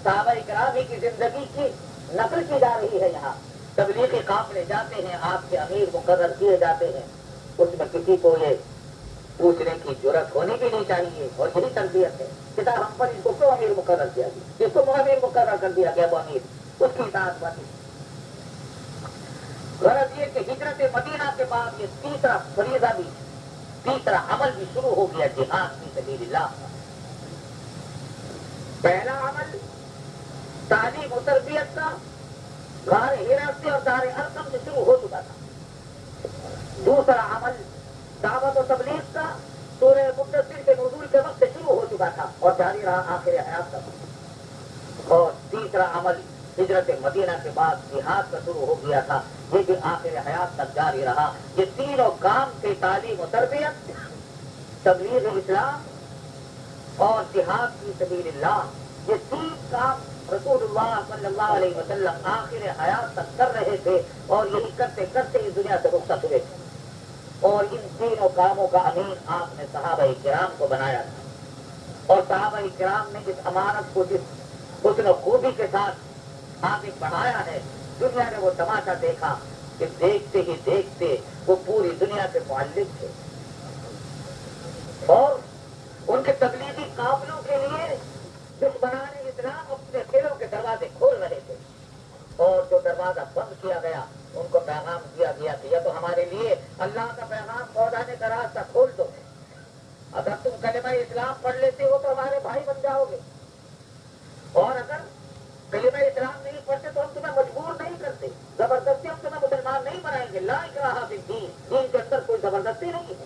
صحابہ کرام کی زندگی کی نقل کی جا رہی ہے یہاں۔ تبلیغی قافلے جاتے ہیں، آپ کے امیر مقرر کیے جاتے ہیں، اس میں کسی کو یہ پوچھنے کی جرت ہونی بھی نہیں چاہیے، اور یہی تربیت ہے کہ ہم پر اس کو کیوں امیر مقرر کیا گیا، اس کو امیر مقرر کر دیا گیا، وہ امیر، اس کی اطاعت واجب۔ غرض یہ کہ ہجرت مدینہ کے بعد یہ تیسرا فریضہ بھی، تیسرا عمل بھی شروع ہو گیا، جہاد فی سبیل اللہ۔ پہلا عمل تعلیم و تربیت کا غار ہرا سے اور دار ارقم سے شروع ہو چکا تھا۔ دوسرا عمل دعوت و تبلیغ کا سورہ مدثر کے نزول کے وقت سے شروع ہو چکا تھا اور جاری رہا آخر حیات تک۔ اور تیسرا عمل ہجرت مدینہ کے بعد جہاد کا شروع ہو گیا تھا، یہ بھی آخر حیات تک جاری رہا۔ یہ تینوں کام تھے، تعلیم و تربیت، تبلیغ اسلام اور جہاد فی سبیل اللہ۔ یہ تین کام رسول اللہ صلی اللہ علیہ وسلم آخر حیات تک کر رہے تھے، اور یہی کرتے کرتے اس دنیا سے رخصت ہوئے تھے۔ اور ان تینوں کاموں کا امین آپ نے صحابہ کرام کو بنایا تھا، اور صحابہ کرام نے اس امانت کو جس حسن و خوبی کے ساتھ آگے بڑھایا ہے، دنیا نے وہ تماشا دیکھا کہ دیکھتے ہی دیکھتے وہ پوری دنیا کے معلم تھے، اور ان کے تبلیغی مقابلوں کے لیے دشمنان اسلام اپنے دلوں کے دروازے کھول رہے تھے، اور جو دروازہ بند کیا گیا ان کو پیغام دیا گیا کہ یا تو ہمارے لیے اللہ کا پیغام پہنچانے کا راستہ کھول دو، اگر تم کلمہ اسلام پڑھ لیتے ہو تو ہمارے بھائی بن جاؤ گے، اور اگر کلمہ اسلام نہیں پڑھتے تو ہم تمہیں مجبور نہیں کرتے، زبردستی ہم تمہیں مسلمان نہیں بنائیں گے، لا اکراہ فی الدین، دین کے اندر کوئی زبردستی نہیں ہے،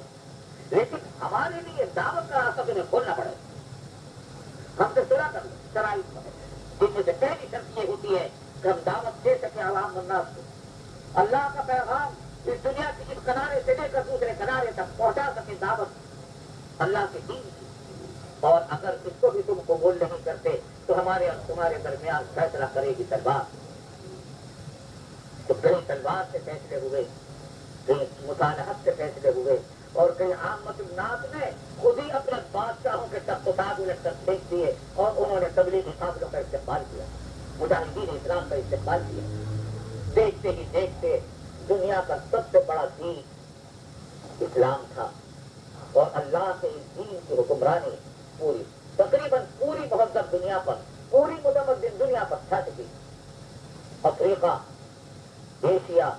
لیکن ہمارے لیے دعوت کا راستہ تمہیں کھولنا پڑے گا، ہم سے صلح کر لو شرائط پر، جن میں سے پہلی شرط یہ ہوتی ہے کہ ہم دعوت دے سکیں عوام الناس کو، اللہ کا پیغام اس دنیا کے اس کنارے سے لے کر دوسرے کنارے تک پہنچا سکے دعوت اللہ کے دین کی، اور اگر اس کو بھی تم قبول نہیں کرتے تو ہمارے اور تمہارے درمیان فیصلہ کرے گی تلوار، تو کہیں تلوار سے فیصلے ہوئے، کہیں مصالحت سے فیصلے ہوئے، اور کہیں عامت الناس نے خود ہی اپنے بادشاہوں کے تخت و تاج الٹ کر پھینک دیے اور انہوں نے تبلیغی قافلوں کا استقبال کیا، مجاہدین اسلام کا استقبال کیا۔ دیکھتے ہی دیکھتے دنیا کا سب سے بڑا دین اسلام تھا، اور اللہ کے اس دین کی حکمرانی پوری تقریباً پوری مہذب دنیا پر، پوری متمدن دنیا پر چھا چکی، افریقہ، ایشیا،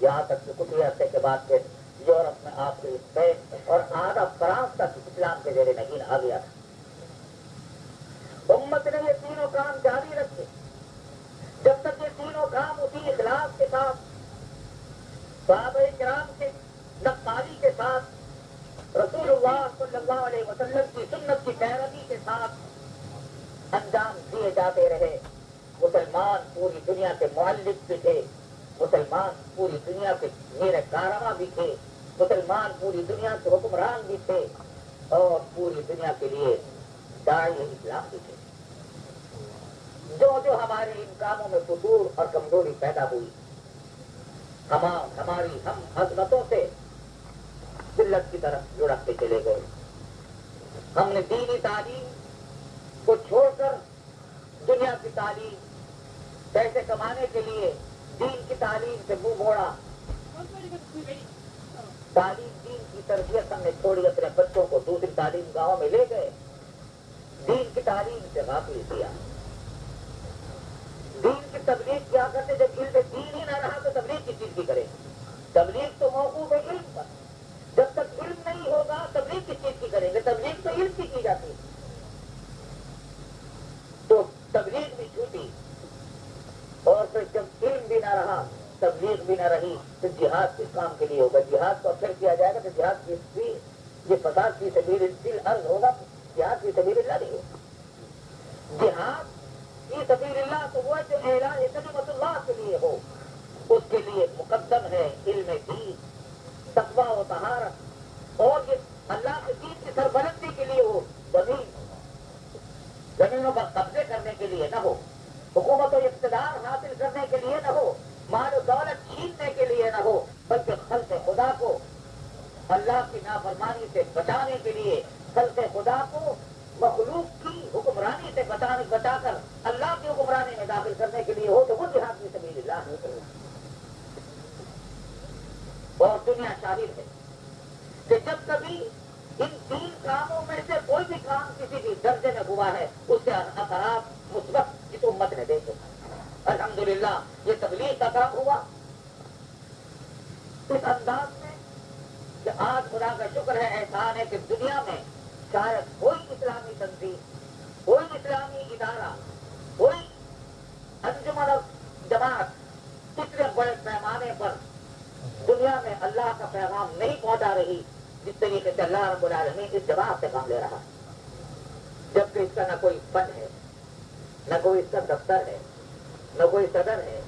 یہاں تک کہ کچھ عرصے کے بعد پھر یورپ میں آخری اسپین اور آدھا فرانس تک اسلام کے زیر نگین آ گیا تھا۔ امت نے یہ تینوں کام جاری رکھے جب تک یہ تینوں کام اسی اخلاص کے ساتھ، صحابہ کرام کے نقالی کے ساتھ، رسول اللہ صلی اللہ علیہ وسلم کی سنت کی پیروی کے ساتھ انجام دیے جاتے رہے۔ مسلمان پوری دنیا کے معلق بھی تھے، مسلمان پوری دنیا کے میر کارواں بھی تھے، مسلمان پوری دنیا کے حکمران بھی تھے، اور پوری دنیا کے لیے داعی اسلام بھی تھے۔ جو ہمارے ان کاموں میں فتور اور کمزوری پیدا ہوئی، ہماری ہم عظمتوں سے ذلت کی طرف لڑکتے چلے گئے، ہم نے دینی تعلیم کو چھوڑ کر دنیا کی تعلیم، پیسے کمانے کے لیے دین کی تعلیم سے منہ موڑا، تعلیم دین کی تربیت ہم نے چھوڑی، اپنے بچوں کو دوسری تعلیم گاہوں میں لے گئے، دین کی تعلیم سے غافل کیا۔ دین کی تبلیغ کیا کرتے جب علم دین ہی نہ رہا تو تبلیغ کس چیز کی کرے؟ تبلیغ تو موقوف ہے علم پر، جب تک علم نہیں ہوگا تبلیغ کس چیز کی کریں گے؟ تبلیغ تو علم کی جاتی ہے، تو تبلیغ بھی چھوٹی، اور پھر جب علم بھی نہ رہا، تبلیغ بھی نہ رہی، تو جہاد کس کام کے لیے ہوگا؟ جہاد کو پھر کیا جائے گا تو جہاد کی یہ فساد کی سبیل الارض ہوگا، جہاد کی سبیل اللہ نہیں ہوگا۔ جہاد کی سبیل اللہ تو وہ جو اعلان کلمت اللہ کے لیے ہو، اس کے لیے مقدم ہے علم دین، تقویٰ و طہارت، اور یہ اللہ کے دین کی سربلندی کے لیے ہو، زمینوں پر قبضے کرنے کے لیے نہ ہو، حکومت و اقتدار حاصل کرنے کے لیے نہ ہو، مال و دولت چھیننے کے لیے نہ ہو، بلکہ خلق خدا کو اللہ کی نافرمانی سے بچانے کے لیے، خلق خدا کو مخلوق کی حکمرانی سے بچا کر اللہ کی حکمرانی میں داخل کرنے کے لیے ہو، تو وہ جہاد کی سبیل اللہ ہے۔ اور دنیا شاہد ہے کہ جب کبھی ان تین کاموں میں سے کوئی بھی کام کسی بھی درجے میں ہوا ہے، اس سے اثرات مثبت اس امت نے دیکھے۔ الحمدللہ یہ تبلیغ کا کام ہوا اس انداز میں کہ آج خدا کا شکر ہے، احسان ہے کہ دنیا میں شاید کوئی اسلامی تنظیم، کوئی اسلامی ادارہ، کوئی انجمن جماعت اتنے بڑے پیمانے پر دنیا میں اللہ کا پیغام نہیں پہنچا رہی جس طریقے سے اللہ رب العالمین اس جماعت سے کام لے رہا، جبکہ اس کا نہ کوئی فنڈ ہے، نہ کوئی اس کا دفتر ہے، نہ کوئی صدر ہے،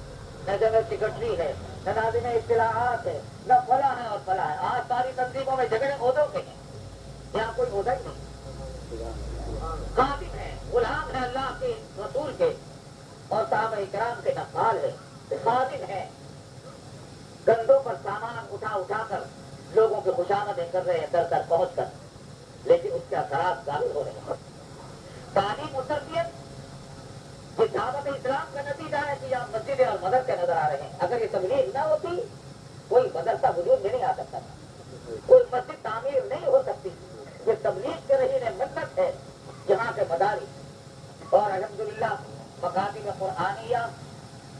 نہ جنرل سیکرٹری ہے، نہ ناظم اطلاعات ہے، نہ فلاں ہے اور فلاں ہے۔ آج ساری تنظیموں میں جھگڑے عہدوں کے ہیں، یہاں کوئی عہدہ ہی نہیں، خادم ہے، غلام ہے اللہ کے رسول کے اور صحابہ کرام کے نقال ہے، خادم ہے، گندوں پر سامان اٹھا کر لوگوں کی خوشامدیں کر رہے ہیں در در پہنچ کر، لیکن اس کے اثرات ظاہر ہو رہے ہیں۔ تعلیم و تربیت یہ دعوت اسلام کا نتیجہ ہے کہ یہاں مسجدیں اور مدرسے نظر آ رہے ہیں۔ اگر یہ تبلیغ نہ ہوتی کوئی مدرسہ وجود میں نہیں آ سکتا تھا، کوئی مسجد تعمیر نہیں ہو سکتی۔ یہ تبلیغ کے رہی نے منت ہے یہاں کے مدارس اور الحمدللہ مکاتب قرآنیہ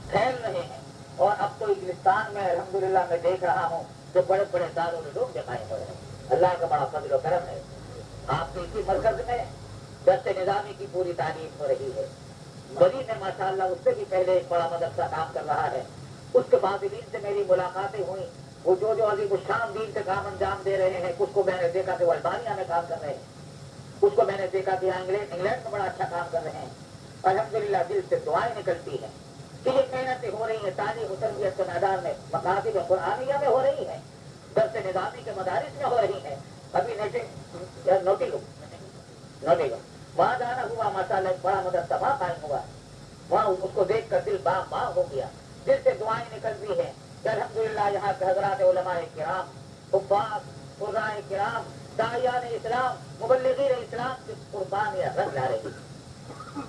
پھیل رہے ہیں، اور اب تو انگلستان میں الحمدللہ میں دیکھ رہا ہوں کہ بڑے بڑے دارالعلوم قائم ہو رہے ہیں۔ اللہ کا بڑا فضل و کرم ہے۔ آپ کے اسی مرکز میں درس نظامی کی پوری تعلیم ہو رہی ہے۔ بری میں ماشاءاللہ اس سے بھی پہلے ایک بڑا مدرسہ کام کر رہا ہے، اس کے فاضلین سے میری ملاقاتیں ہوئیں، وہ جو عظیم الشان دین سے کام انجام دے رہے ہیں، کچھ کو میں نے دیکھا کہ وہ البانیہ میں کام کر رہے ہیں، کچھ کو میں نے دیکھا کہ انگلینڈ میں بڑا اچھا کام کر رہے ہیں۔ الحمدللہ دل سے دعائیں نکلتی ہیں کہ یہ محنتیں ہو رہی ہیں، تعلیم و تربیت کے میدان میں مکاتب قرآنیہ میں ہو رہی ہیں، درس نظامی کے مدارس میں ہو رہی ہیں۔ ابھی نوٹنگم وہاں جانا ہوا، ماشاءاللہ ایک بڑا مدرسہ وہاں قائم ہوا، وہاں اس کو دیکھ کر دل باغ باغ ہو گیا، دل سے دعائیں نکلتی ہیں کہ الحمدللہ یہاں کے حضرات علماء کرام، حفاظ، قراء کرام، داعیان اسلام، مبلغین اسلام کی قربانیاں رنگ لا رہی ہیں۔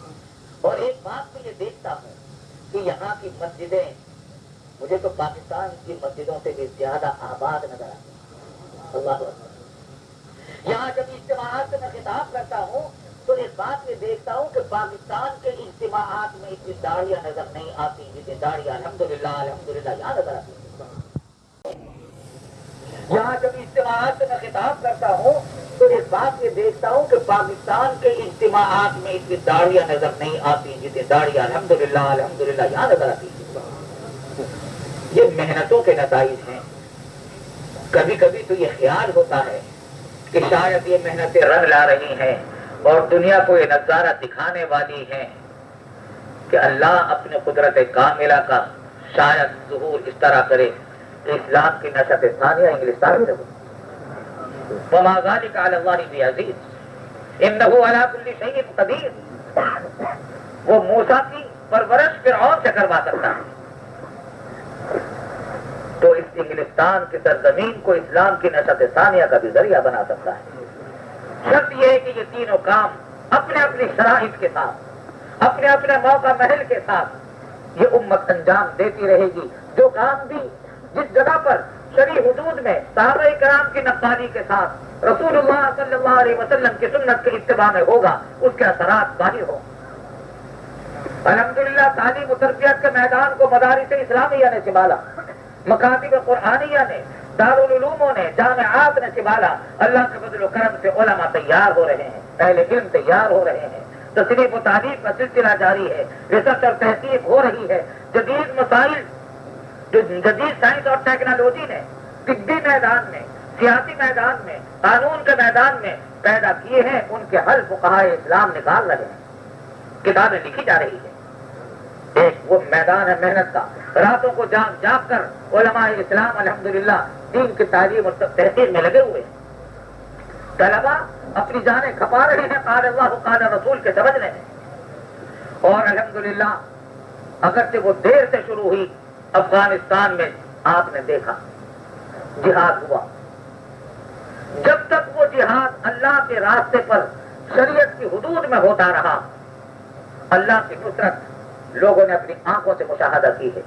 اور ایک بات میں یہ دیکھتا ہوں کہ یہاں کی مسجدیں مجھے تو پاکستان کی مسجدوں سے بھی زیادہ آباد نظر آتی ہیں۔ اللہ اکبر۔ یہاں جب اجتماعات سے میں خطاب کرتا ہوں تو ایک بات یہ دیکھتا ہوں کہ پاکستان کے اجتماعات میں اتنی داڑیاں نظر نہیں آتی جتنی داڑیاں الحمدللہ یہاں نظر آتی ہیں۔ یہاں جب اجتماعات سے میں خطاب کرتا ہوں تو ایک بات یہ دیکھتا ہوں کہ پاکستان کے اجتماعات میں اتنی داڑیاں نظر نہیں آتی جتنی داڑیاں الحمدللہ یہاں نظر آتی ہیں۔ یہ محنتوں کے نتائج ہیں۔ کبھی کبھی تو یہ خیال ہوتا ہے کہ شاید یہ محنتیں رنگ لا رہی ہیں اور دنیا کو یہ نظارہ دکھانے والی ہیں کہ اللہ اپنے قدرت کاملہ کا شاید ظہور اس طرح کرے کہ اسلام کی نشأت ثانیہ انگلستان سے ہو۔ وما ذلك على الله بعزیز انه على كل شيء قدیر۔ وہ موسیٰ کی پرورش فرعون سے کروا سکتا ہے تو اس انگلستان کی سرزمین کو اسلام کی نشأت ثانیہ کا بھی ذریعہ بنا سکتا ہے۔ شرط یہ ہے کہ یہ تینوں کام اپنے اپنی شرائط کے ساتھ، اپنے اپنے موقع محل کے ساتھ یہ امت انجام دیتی رہے گی۔ جو کام بھی جس جگہ پر شرعی حدود میں صحابہ کرام کی نقالی کے ساتھ رسول اللہ صلی اللہ علیہ وسلم کی سنت کے اتباع میں ہوگا، اس کے اثرات ظاہر ہوں۔ الحمدللہ تعلیم و تربیت کے میدان کو مدارس اسلامیہ نے سنبھالا، مکاتب قرآنیہ نے، دارالعلوموں نے، جامعات نے سنبھالا۔ اللہ کے فضل و کرم سے علماء تیار ہو رہے ہیں، اہل علم تیار ہو رہے ہیں، تصنیف و تعلیف کا سلسلہ جاری ہے، ریسرچ اور تحقیق ہو رہی ہے۔ جدید مسائل جو جدید سائنس اور ٹیکنالوجی نے طبی میدان میں، سیاسی میدان میں، قانون کے میدان میں پیدا کیے ہیں، ان کے حل فقہائے اسلام نکال رہے ہیں، کتابیں لکھی جا رہی ہیں۔ ایک وہ میدان ہے محنت کا، راتوں کو جاگ جاگ کر علماء اسلام الحمدللہ دین کی تعلیم اور تحقیق میں لگے ہوئے ہیں۔ طلبا اپنی جانیں کھپا رہے ہیں قال اللہ قال رسول کے سمجھنے میں، اور الحمدللہ اگرچہ وہ دیر سے شروع ہوئی، افغانستان میں آپ نے دیکھا جہاد ہوا۔ جب تک وہ جہاد اللہ کے راستے پر شریعت کی حدود میں ہوتا رہا، اللہ کی نصرت لوگوں نے اپنی آنکھوں سے مشاہدہ کی ہے۔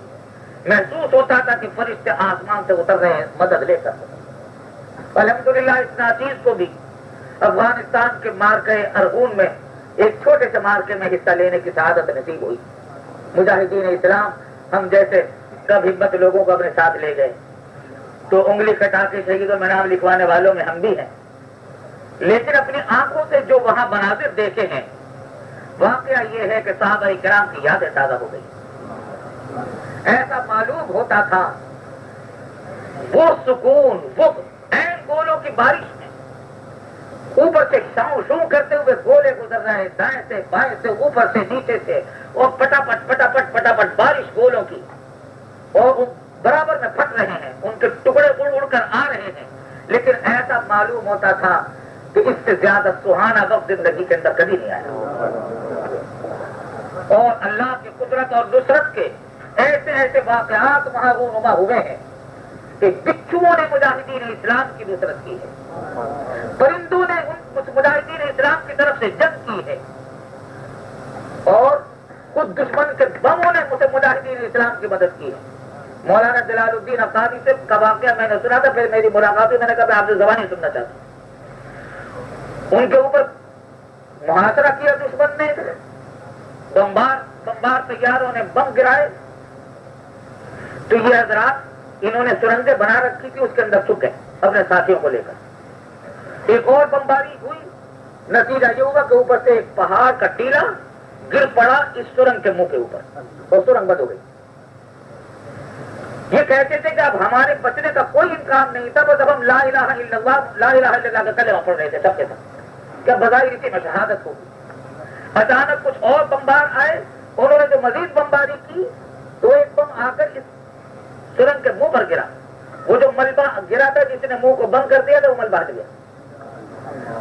محسوس ہوتا تھا کہ فرشتے آسمان سے اتر رہے ہیں مدد لے کر۔ الحمدللہ اس ناچیز کو بھی افغانستان کے مارکے ارغون میں ایک چھوٹے سے مارکے میں حصہ لینے کی سعادت نصیب ہوئی۔ مجاہدین اسلام ہم جیسے کب ہمت لوگوں کو اپنے ساتھ لے گئے، تو انگلی کٹا کے شہیدوں میں نام لکھوانے والوں میں ہم بھی ہیں، لیکن اپنی آنکھوں سے جو وہاں مناظر دیکھے ہیں، واقعہ یہ ہے کہ صحابہ کرام کی یادیں تازہ ہو گئی۔ ایسا معلوم ہوتا تھا وہ سکون، وہ عین گولوں کی بارش میں اوپر سے شاؤں شوں کرتے ہوئے گولے گزر رہے ہیں، دائیں سے بائیں سے اوپر سے نیچے سے، اور پٹاپٹ پٹاپٹ پٹاپٹ بارش گولوں کی، اور وہ برابر میں پھٹ رہے ہیں، ان کے ٹکڑے اڑ اڑ کر آ رہے ہیں، لیکن ایسا معلوم ہوتا تھا کہ اس سے زیادہ سہانا وقت زندگی کے اندر کبھی نہیں آیا۔ اور اللہ کی قدرت اور نصرت کے ایسے ایسے واقعات وہاں رونما ہوئے ہیں کہ بچھوؤں نے مجاہدین اسلام کی نصرت کی ہے، پرندوں نے اس مجاہدین اسلام کی طرف سے جنگ کی ہے، اور خود دشمن کے بموں نے اسے مجاہدین اسلام کی مدد کی ہے۔ مولانا جلال الدین افغانی سے کا واقعہ میں نے سنا تھا، پھر میری ملاقات میں نے کہا میں آپ سے زبانی سننا چاہتا ہوں۔ ان کے اوپر محاصرہ کیا دشمن نے، بمبار تیاروں نے بم گرائے، تو یہ حضرات انہوں نے سرنگیں بنا رکھی تھی، اس کے اندر چھپ گئے اپنے ساتھیوں کو لے کر۔ ایک اور بمباری ہوئی، نتیجہ یہ ہوا کہ اوپر سے ایک پہاڑ کا ٹیلا گر پڑا اس سرنگ کے منہ کے اوپر اور سرنگ بند ہو گئی۔ یہ کہتے تھے کہ اب ہمارے بچنے کا کوئی امکان نہیں تھا، بس اب ہم لا الہ الا اللہ کا کلمہ پڑھ رہے تھے سب کے ساتھ، کیا بظاہر اسی میں شہادت ہوگی۔ اچانک کچھ اور بمبار آئے، انہوں نے جو مزید بمباری کی تو ایک بم آ کر اس سرنگ کے منہ پر گرا، وہ جو ملبہ گرا تھا جس نے منہ کو بند کر دیا تھا وہ ملبہ ہٹ گیا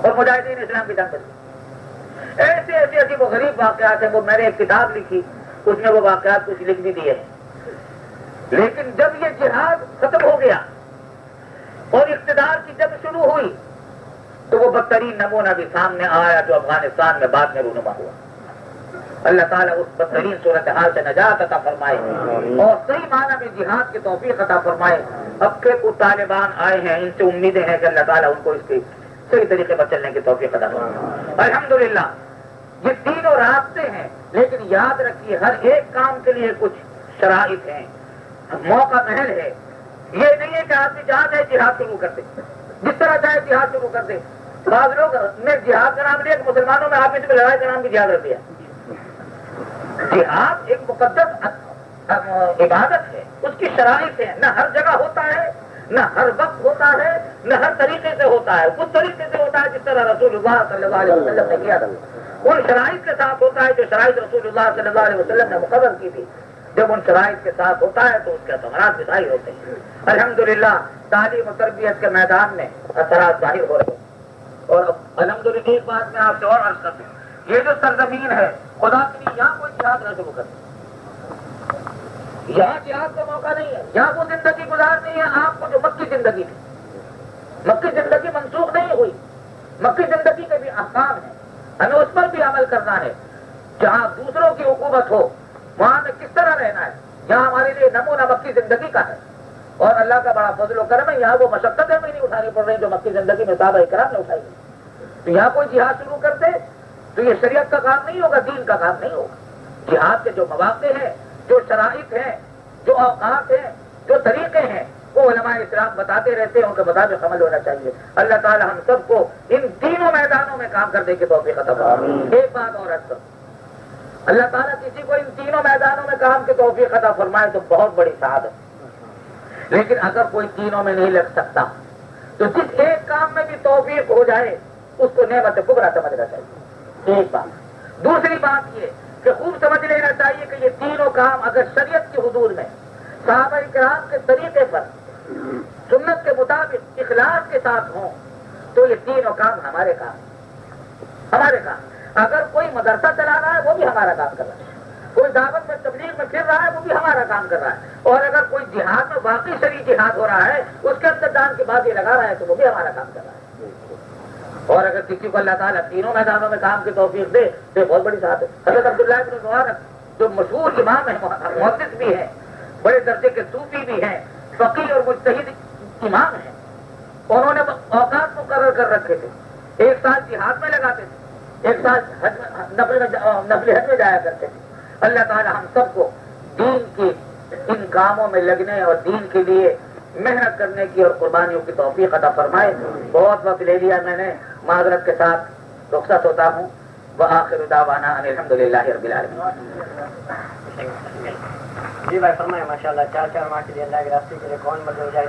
اور مجاہدین اسلام کی جان بچ گئی۔ ایسے ایسے وہ غریب واقعات ہیں، وہ میں نے ایک کتاب لکھی، اس میں وہ واقعات کچھ لکھ بھی دیے ہیں۔ لیکن جب یہ جہاد ختم ہو گیا اور اقتدار کی جنگ شروع ہوئی تو وہ بدترین نمونہ بھی سامنے آیا جو افغانستان میں بعد میں رونما ہوا۔ اللہ تعالیٰ اس بدترین صورتحال سے نجات عطا فرمائے اور صحیح معنی میں جہاد کی توفیق عطا فرمائے۔ اب کے کچھ طالبان آئے ہیں، ان سے امیدیں ہیں کہ اللہ تعالیٰ ان کو اس کی صحیح طریقے پر چلنے کی توفیق عطا فرمائے۔ الحمدللہ یہ تینوں راستے ہیں، لیکن یاد رکھیے ہر ایک کام کے لیے کچھ شرائط ہیں، موقع محل ہے۔ یہ نہیں ہے کہ آدمی جہاں ہے جہاد شروع کر دے، جس طرح چاہے جہاد شروع کر دے۔ بعض لوگ نے جہاد کا نام لیا کہ مسلمانوں میں آپس میں لڑائی کا نام بھی جہاد رکھ دیا۔ جہاد ایک مقدس عبادت ہے، اس کی شرائط ہے، نہ ہر جگہ ہوتا ہے، نہ ہر وقت ہوتا ہے، نہ ہر طریقے سے ہوتا ہے۔ اس طریقے سے ہوتا ہے جس طرح رسول اللہ صلی اللہ علیہ وسلم نے کیا تھا، ان شرائط کے ساتھ ہوتا ہے جو شرائط رسول اللہ صلی اللہ علیہ وسلم نے مقرر کی تھی۔ جب ان شرائط کے ساتھ ہوتا ہے تو اس کے ثمرات بھی ظاہر ہوتے ہیں۔ الحمدللہ تعلیم و تربیت کے میدان میں اثرات ظاہر ہو رہے ہیں۔ اور الحمدللہ ایک بات میں آپ سے اور عرض کر دوں، یہ جو سرزمین ہے خدا کے لیے یہاں کوئی جہاد نہ شروع کرے، یہاں جہاد کا موقع نہیں ہے، یہاں وہ زندگی گزارنی ہے آپ کو جو مکی زندگی تھی۔ مکی زندگی منسوخ نہیں ہوئی، مکی زندگی کے بھی احکام ہیں، ہمیں اس پر بھی عمل کرنا ہے۔ جہاں دوسروں کی حکومت ہو وہاں میں کس طرح رہنا ہے، یہاں ہمارے لیے نمونہ مکی زندگی کا ہے۔ اور اللہ کا بڑا فضل و کرم ہے، یہاں وہ مشقتیں بھی نہیں اٹھانی پڑ رہی جو مکی زندگی میں صحابہ کرام نے اٹھائی۔ تو یہاں کوئی جہاد شروع کرتے تو یہ شریعت کا کام نہیں ہوگا، دین کا کام نہیں ہوگا۔ جہاد کے جو مواقع ہیں، جو شرائط ہیں، جو اوقات ہیں، جو طریقے ہیں، وہ علماء اسلام بتاتے رہتے ہیں، ان کے مطابق عمل ہونا چاہیے۔ اللہ تعالی ہم سب کو ان تینوں میدانوں میں کام کرنے کی توفیق عطا فرمائے۔ ایک بات اور عرض کروں، اللہ تعالیٰ کسی کو ان تینوں میدانوں میں کام کی توفیق عطا فرمائے تو بہت بڑی سعادت۔ لیکن اگر کوئی تینوں میں نہیں لگ سکتا تو جس ایک کام میں بھی توفیق ہو جائے اس کو نعمت کبریٰ سمجھنا چاہیے۔ ایک بات۔ دوسری بات یہ کہ خوب سمجھ لینا چاہیے کہ یہ تینوں کام اگر شریعت کی حدود میں صحابہ کرام کے طریقے پر سنت کے مطابق اخلاص کے ساتھ ہوں تو یہ تینوں کام ہمارے کام۔ اگر کوئی مدرسہ چلا رہا ہے وہ بھی ہمارا کام کر رہا ہے، کوئی دعوت میں تبلیغ میں پھر رہا ہے وہ بھی ہمارا کام کر رہا ہے، اور اگر کوئی جہاد میں واقعی شرعی جہاد ہو رہا ہے اس کے اندر جان کی بازی لگا رہا ہے تو وہ بھی ہمارا کام کر رہا ہے۔ اور اگر کسی کو اللہ تعالیٰ تینوں میدانوں میں کام کی توفیق دے تو بہت بڑی سعادت ہے۔ حضرت عبداللہ بن مبارک جو مشہور امام ہیں، محدث بھی ہیں، بڑے درجے کے صوفی بھی ہیں، فقیہ اور مجتہد امام ہیں، انہوں نے اوقات مقرر کر رکھے تھے۔ ایک سال جہاد میں لگاتے تھے، ایک سال نفل حج میں جایا کرتے تھے۔ اللہ تعالی ہم سب کو دین کی ان کاموں میں لگنے اور دین کے لیے محنت کرنے کی اور قربانیوں کی توفیق عطا فرمائے۔ بہت وقت لے لیا میں نے، معذرت کے ساتھ رخصت ہوتا ہوں۔ وآخر دعوانا ان الحمدللہ رب العالمین۔ جی بھائی فرمائیں، ماشاءاللہ 4 ماہ کے لیے اللہ کے راستے کے لیے کون مدد ہو جائے۔